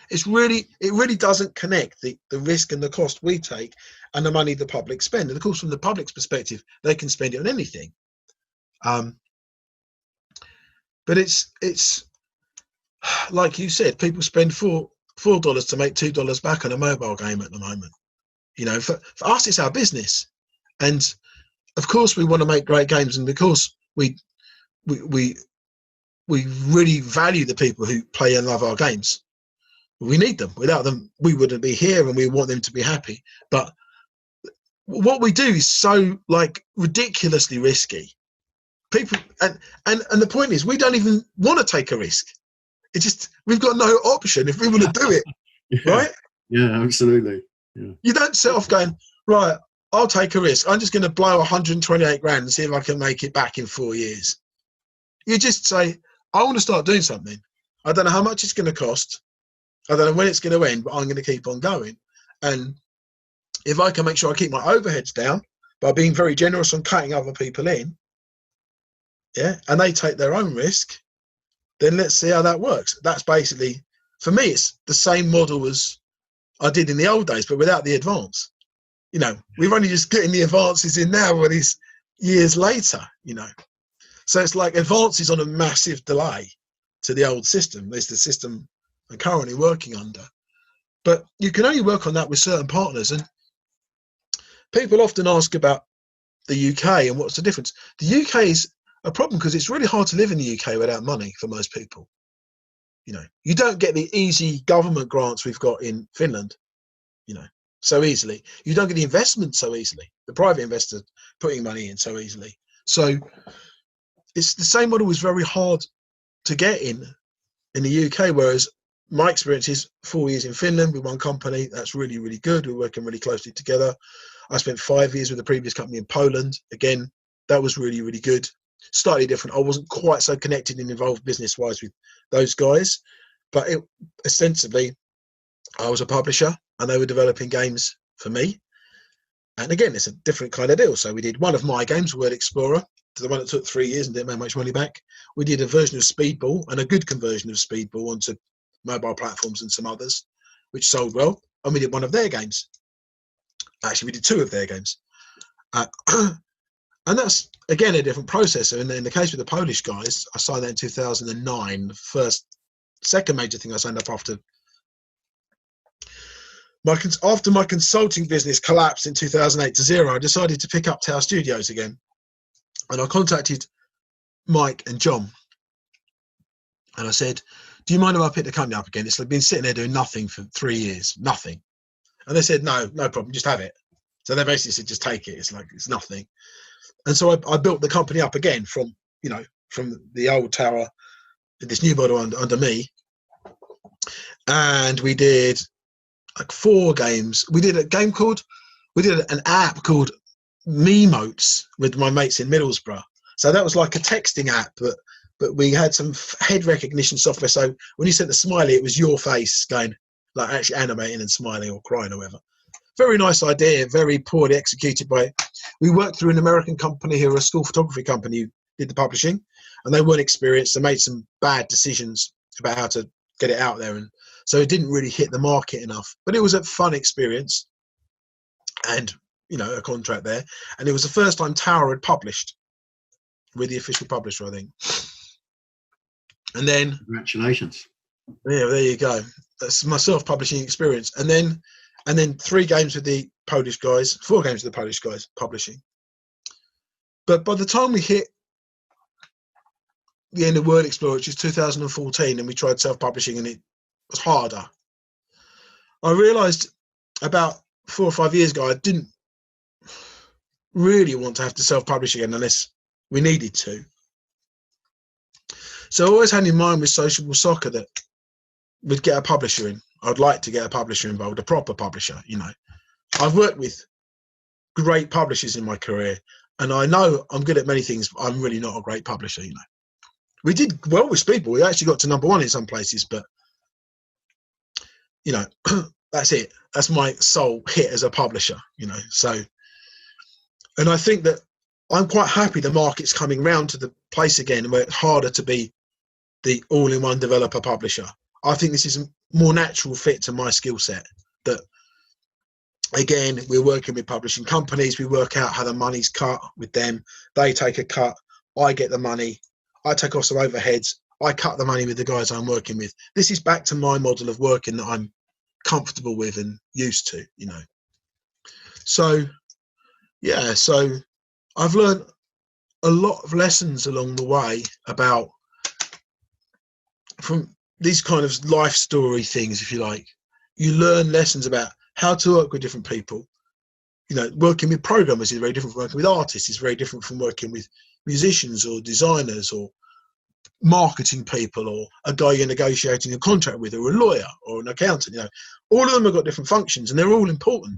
it really doesn't connect the risk and the cost we take and the money the public spend. And of course, from the public's perspective, they can spend it on anything. But it's like you said, people spend $4 to make $2 back on a mobile game at the moment. You know, for us, it's our business, and of course we want to make great games, and because we really value the people who play and love our games. We need them. Without them, we wouldn't be here, and we want them to be happy. But what we do is so like ridiculously risky. People and the point is, we don't even want to take a risk. It's just we've got no option if we want to do it, Yeah. right? Yeah, absolutely. Yeah. You don't set off going, right, I'll take a risk. I'm just going to blow 128 grand and see if I can make it back in 4 years. You just say, I want to start doing something. I don't know how much it's going to cost. I don't know when it's going to end, but I'm going to keep on going. And if I can make sure I keep my overheads down by being very generous on cutting other people in, yeah, and they take their own risk, then let's see how that works. That's basically, for me, it's the same model as I did in the old days, but without the advance. You know, we're only just getting the advances in now, all these years later, you know. So it's like advances on a massive delay to the old system. There's the system I'm currently working under. But you can only work on that with certain partners. And people often ask about the UK and what's the difference. The UK is a problem because it's really hard to live in the UK without money for most people. You know, you don't get the easy government grants we've got in Finland, you know, so easily. You don't get the investment so easily. The private investor putting money in so easily. So it's the same model is very hard to get in the UK, whereas my experience is 4 years in Finland with one company. That's really, really good. We're working really closely together. I spent 5 years with the previous company in Poland. Again, that was really, really good. Slightly different. I wasn't quite so connected and involved business-wise with those guys, but ostensibly, I was a publisher and they were developing games for me. And again, it's a different kind of deal. So we did one of my games, World Explorer, to the one that took 3 years and didn't make much money back. We did a version of Speedball and a good conversion of Speedball onto mobile platforms and some others, which sold well. And we did one of their games. Actually, we did 2 of their games. And that's, again, a different process. And in the case with the Polish guys, I signed that in 2009. The second major thing I signed up after my consulting business collapsed in 2008 to zero, I decided to pick up Tower Studios again. And I contacted Mike and John. And I said, do you mind if I pick the company up again? It's like been sitting there doing nothing for 3 years, nothing. And they said, no problem, just have it. So they basically said, just take it. It's like, it's nothing. And so I built the company up again from the old Tower, this new model under me. And we did like 4 games. We did an app called Memotes with my mates in Middlesbrough. So that was like a texting app, but we had some head recognition software. So when you sent the smiley, it was your face going, like actually animating and smiling or crying or whatever. Very nice idea, very poorly executed we worked through an American company who are a school photography company who did the publishing, and they weren't experienced. They made some bad decisions about how to get it out there. And so it didn't really hit the market enough, but it was a fun experience and, you know, a contract there. And it was the first time Tower had published with the official publisher, I think. And then, congratulations. Yeah, there you go. That's my self-publishing experience. And then 3 games with the Polish guys, 4 games with the Polish guys publishing. But by the time we hit the end of World Explorer, which is 2014, and we tried self-publishing, and it was harder. I realised about 4 or 5 years ago, I didn't really want to have to self-publish again unless we needed to. So I always had in mind with Sociable Soccer that we'd get a publisher in. I'd like to get a publisher involved, a proper publisher, you know. I've worked with great publishers in my career, and I know I'm good at many things, but I'm really not a great publisher, you know. We did well with Speedball. We actually got to #1 in some places, but, you know, that's it. That's my sole hit as a publisher, you know. So, and I think that I'm quite happy the market's coming round to the place again where it's harder to be the all-in-one developer publisher. I think this is a more natural fit to my skill set. That, again, we're working with publishing companies. We work out how the money's cut with them. They take a cut. I get the money. I take off some overheads. I cut the money with the guys I'm working with. This is back to my model of working that I'm comfortable with and used to, you know. So, yeah, so I've learned a lot of lessons along the way about, from these kind of life story things, if you like. You learn lessons about how to work with different people. You know, working with programmers is very different from working with artists. It's very different from working with musicians or designers or marketing people or a guy you're negotiating a contract with or a lawyer or an accountant. You know, all of them have got different functions and they're all important.